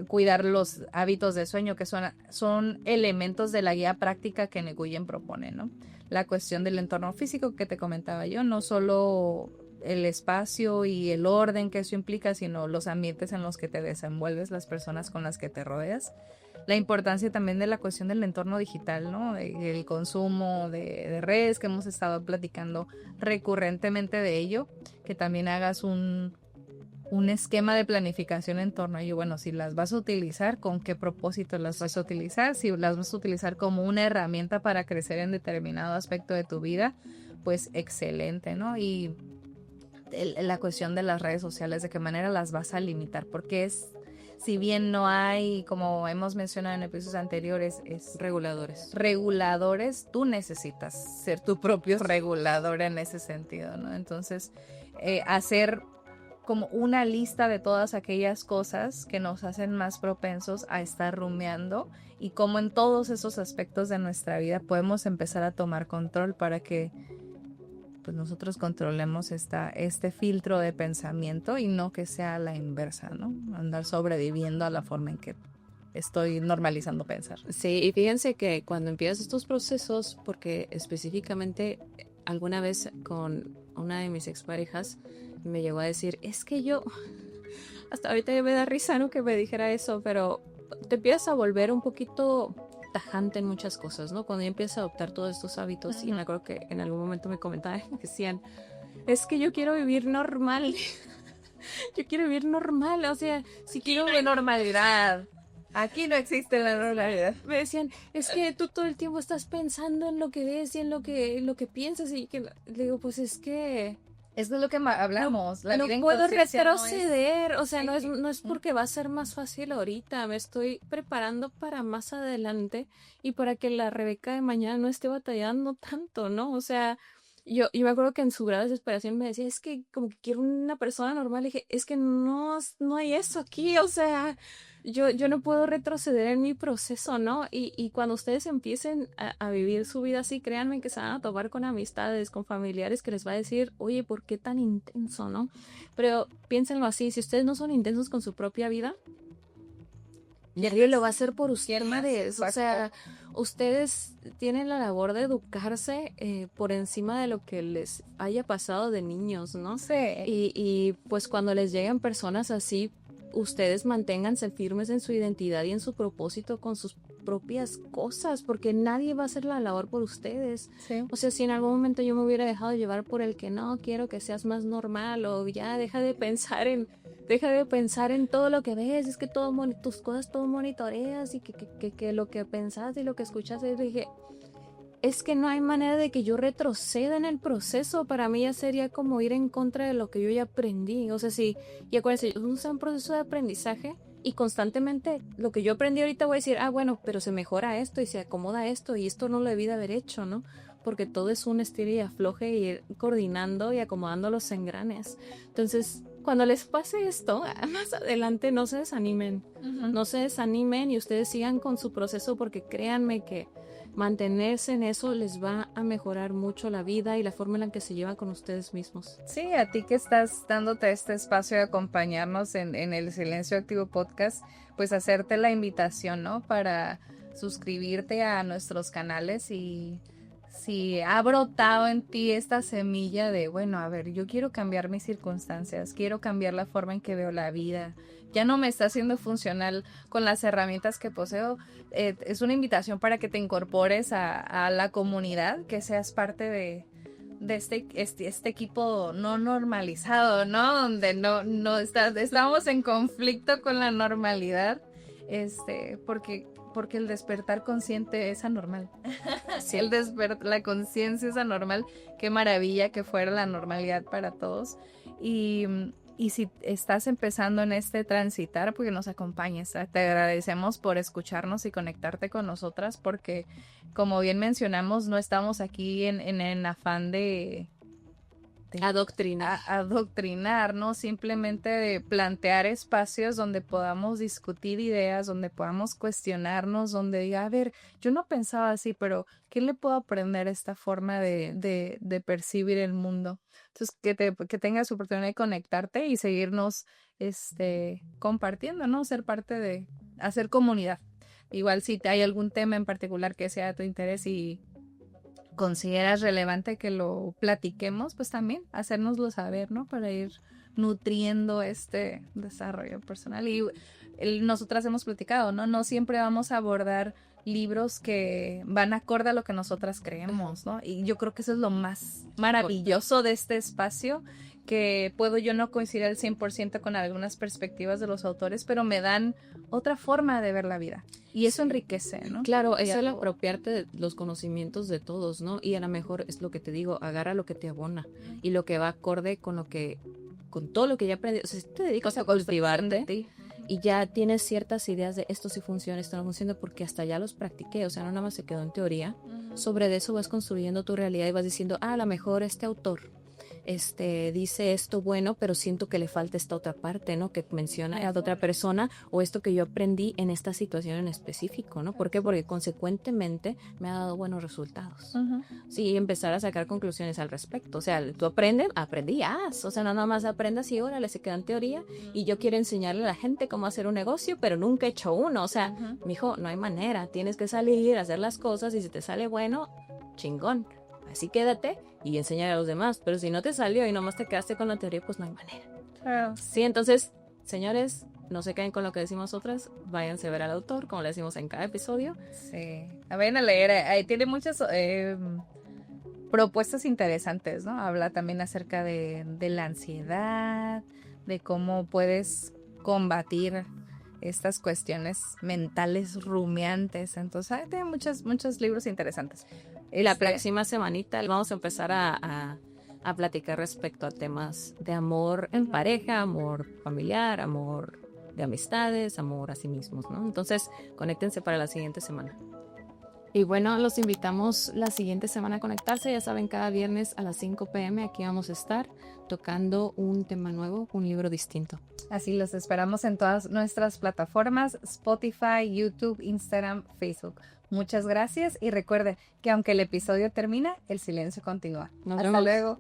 cuidar los hábitos de sueño, que son elementos de la guía práctica que Nguyen propone, ¿no? La cuestión del entorno físico que te comentaba yo, no solo el espacio y el orden que eso implica, sino los ambientes en los que te desenvuelves, las personas con las que te rodeas. La importancia también de la cuestión del entorno digital, ¿no? El consumo de redes, que hemos estado platicando recurrentemente de ello, que también hagas un esquema de planificación en torno a ello. Bueno, si las vas a utilizar, ¿con qué propósito las vas a utilizar? Si las vas a utilizar como una herramienta para crecer en determinado aspecto de tu vida, pues excelente, ¿no? Y la cuestión de las redes sociales, de qué manera las vas a limitar, porque si bien no hay, como hemos mencionado en episodios anteriores, reguladores, tú necesitas ser tu propio regulador en ese sentido, ¿no? Entonces, hacer como una lista de todas aquellas cosas que nos hacen más propensos a estar rumiando y cómo en todos esos aspectos de nuestra vida podemos empezar a tomar control para que pues nosotros controlemos este filtro de pensamiento y no que sea la inversa, ¿no? Andar sobreviviendo a la forma en que estoy normalizando pensar. Sí, y fíjense que cuando empiezas estos procesos, porque específicamente alguna vez con una de mis exparejas me llegó a decir, es que yo, hasta ahorita ya me da risa, ¿no? Que me dijera eso, pero te empiezas a volver un poquito tajante en muchas cosas, ¿no? Cuando ya empiezas a adoptar todos estos hábitos, y me acuerdo que en algún momento me comentaban, decían, es que yo quiero vivir normal, yo quiero vivir normal, o sea, si quiero... de normalidad. Aquí no existe la normalidad. Me decían, es que tú todo el tiempo estás pensando en lo que ves y en lo que piensas, y que le digo, pues es que... Es de lo que hablamos. No puedo retroceder, o sea, no es porque va a ser más fácil ahorita, me estoy preparando para más adelante y para que la Rebeca de mañana no esté batallando tanto, ¿no? O sea, yo me acuerdo que en su gran desesperación me decía, es que como que quiero una persona normal, y dije, es que no hay eso aquí, o sea... Yo no puedo retroceder en mi proceso, ¿no? Y cuando ustedes empiecen a vivir su vida así, créanme que se van a topar con amistades, con familiares que les va a decir, oye, ¿por qué tan intenso, no? Pero piénsenlo así, si ustedes no son intensos con su propia vida, nadie lo va a hacer por ustedes. O sea, ustedes tienen la labor de educarse por encima de lo que les haya pasado de niños, ¿no? Sí. Y pues cuando les llegan personas así, ustedes manténganse firmes en su identidad y en su propósito con sus propias cosas, porque nadie va a hacer la labor por ustedes. Sí. O sea, si en algún momento yo me hubiera dejado llevar por el que no, quiero que seas más normal, o ya deja de pensar en todo lo que ves, es que tus cosas todo monitoreas, y que lo que pensás y lo que escuchas, y dije, es que no hay manera de que yo retroceda en el proceso. Para mí ya sería como ir en contra de lo que yo ya aprendí. O sea, sí, y acuérdense, es un proceso de aprendizaje y constantemente lo que yo aprendí ahorita voy a decir, bueno, pero se mejora esto y se acomoda esto y esto no lo debí de haber hecho, ¿no? Porque todo es un estira y afloje y ir coordinando y acomodando los engranes. Entonces, cuando les pase esto, más adelante no se desanimen. Uh-huh. No se desanimen y ustedes sigan con su proceso, porque créanme que mantenerse en eso les va a mejorar mucho la vida y la forma en la que se llevan con ustedes mismos. Sí, a ti que estás dándote este espacio de acompañarnos en el Silencio Activo Podcast, pues hacerte la invitación, ¿no? Para suscribirte a nuestros canales y si ha brotado en ti esta semilla de, bueno, a ver, yo quiero cambiar mis circunstancias, quiero cambiar la forma en que veo la vida, ya no me está siendo funcional con las herramientas que poseo, es una invitación para que te incorpores a la comunidad, que seas parte de este equipo no normalizado, ¿no? Donde no estamos en conflicto con la normalidad, porque el despertar consciente es anormal. Sí. La conciencia es anormal. Qué maravilla que fuera la normalidad para todos. Y si estás empezando en este transitar, pues que nos acompañes. Te agradecemos por escucharnos y conectarte con nosotras, porque como bien mencionamos, no estamos aquí en afán de adoctrinar, ¿no? Simplemente de plantear espacios donde podamos discutir ideas, donde podamos cuestionarnos, donde diga, a ver, yo no pensaba así, pero ¿qué le puedo aprender a esta forma de percibir el mundo? Entonces, que tengas oportunidad de conectarte y seguirnos compartiendo, ¿no? Ser parte de hacer comunidad. Igual si hay algún tema en particular que sea de tu interés y consideras relevante que lo platiquemos, pues también hacérnoslo saber, ¿no? Para ir nutriendo este desarrollo personal. Y nosotras hemos platicado, ¿no? No siempre vamos a abordar libros que van acorde a lo que nosotras creemos, ¿no? Y yo creo que eso es lo más maravilloso de este espacio, que puedo yo no coincidir al 100% con algunas perspectivas de los autores, pero me dan otra forma de ver la vida. Y eso enriquece, ¿no? Claro, es el apropiarte de los conocimientos de todos, ¿no? Y a lo mejor es lo que te digo, agarra lo que te abona y lo que va acorde con todo lo que ya aprendí. O sea, si te dedicas a cultivarte, y ya tienes ciertas ideas de esto sí funciona, esto no funciona, porque hasta ya los practiqué, o sea, no nada más se quedó en teoría. Sobre eso vas construyendo tu realidad y vas diciendo, a lo mejor este autor dice esto bueno, pero siento que le falta esta otra parte, ¿no? Que menciona a otra persona, o esto que yo aprendí en esta situación en específico, ¿no? ¿Por qué? Porque consecuentemente me ha dado buenos resultados. Sí, empezar a sacar conclusiones al respecto. O sea, tú aprendías. O sea, no nada más aprendas y órale, se queda en teoría. Y yo quiero enseñarle a la gente cómo hacer un negocio, pero nunca he hecho uno. O sea, mijo, no hay manera. Tienes que salir, hacer las cosas y si te sale bueno, chingón. Así quédate y enseñar a los demás. Pero si no te salió y nomás te quedaste con la teoría, pues no hay manera. Sí, entonces, señores, no se queden con lo que decimos otras. Váyanse a ver al autor, como le decimos en cada episodio. Sí. Vayan a leer. Ahí tiene muchas propuestas interesantes, ¿no? Habla también acerca de la ansiedad, de cómo puedes combatir estas cuestiones mentales rumiantes. Entonces, tiene muchos libros interesantes. Y la próxima semanita vamos a empezar a platicar respecto a temas de amor en pareja, amor familiar, amor de amistades, amor a sí mismos, ¿no? Entonces, conéctense para la siguiente semana. Y bueno, los invitamos la siguiente semana a conectarse. Ya saben, cada viernes a las 5 p.m. aquí vamos a estar tocando un tema nuevo, un libro distinto. Así los esperamos en todas nuestras plataformas, Spotify, YouTube, Instagram, Facebook. Muchas gracias y recuerden que aunque el episodio termina, el silencio continúa. Nos Hasta vemos. luego.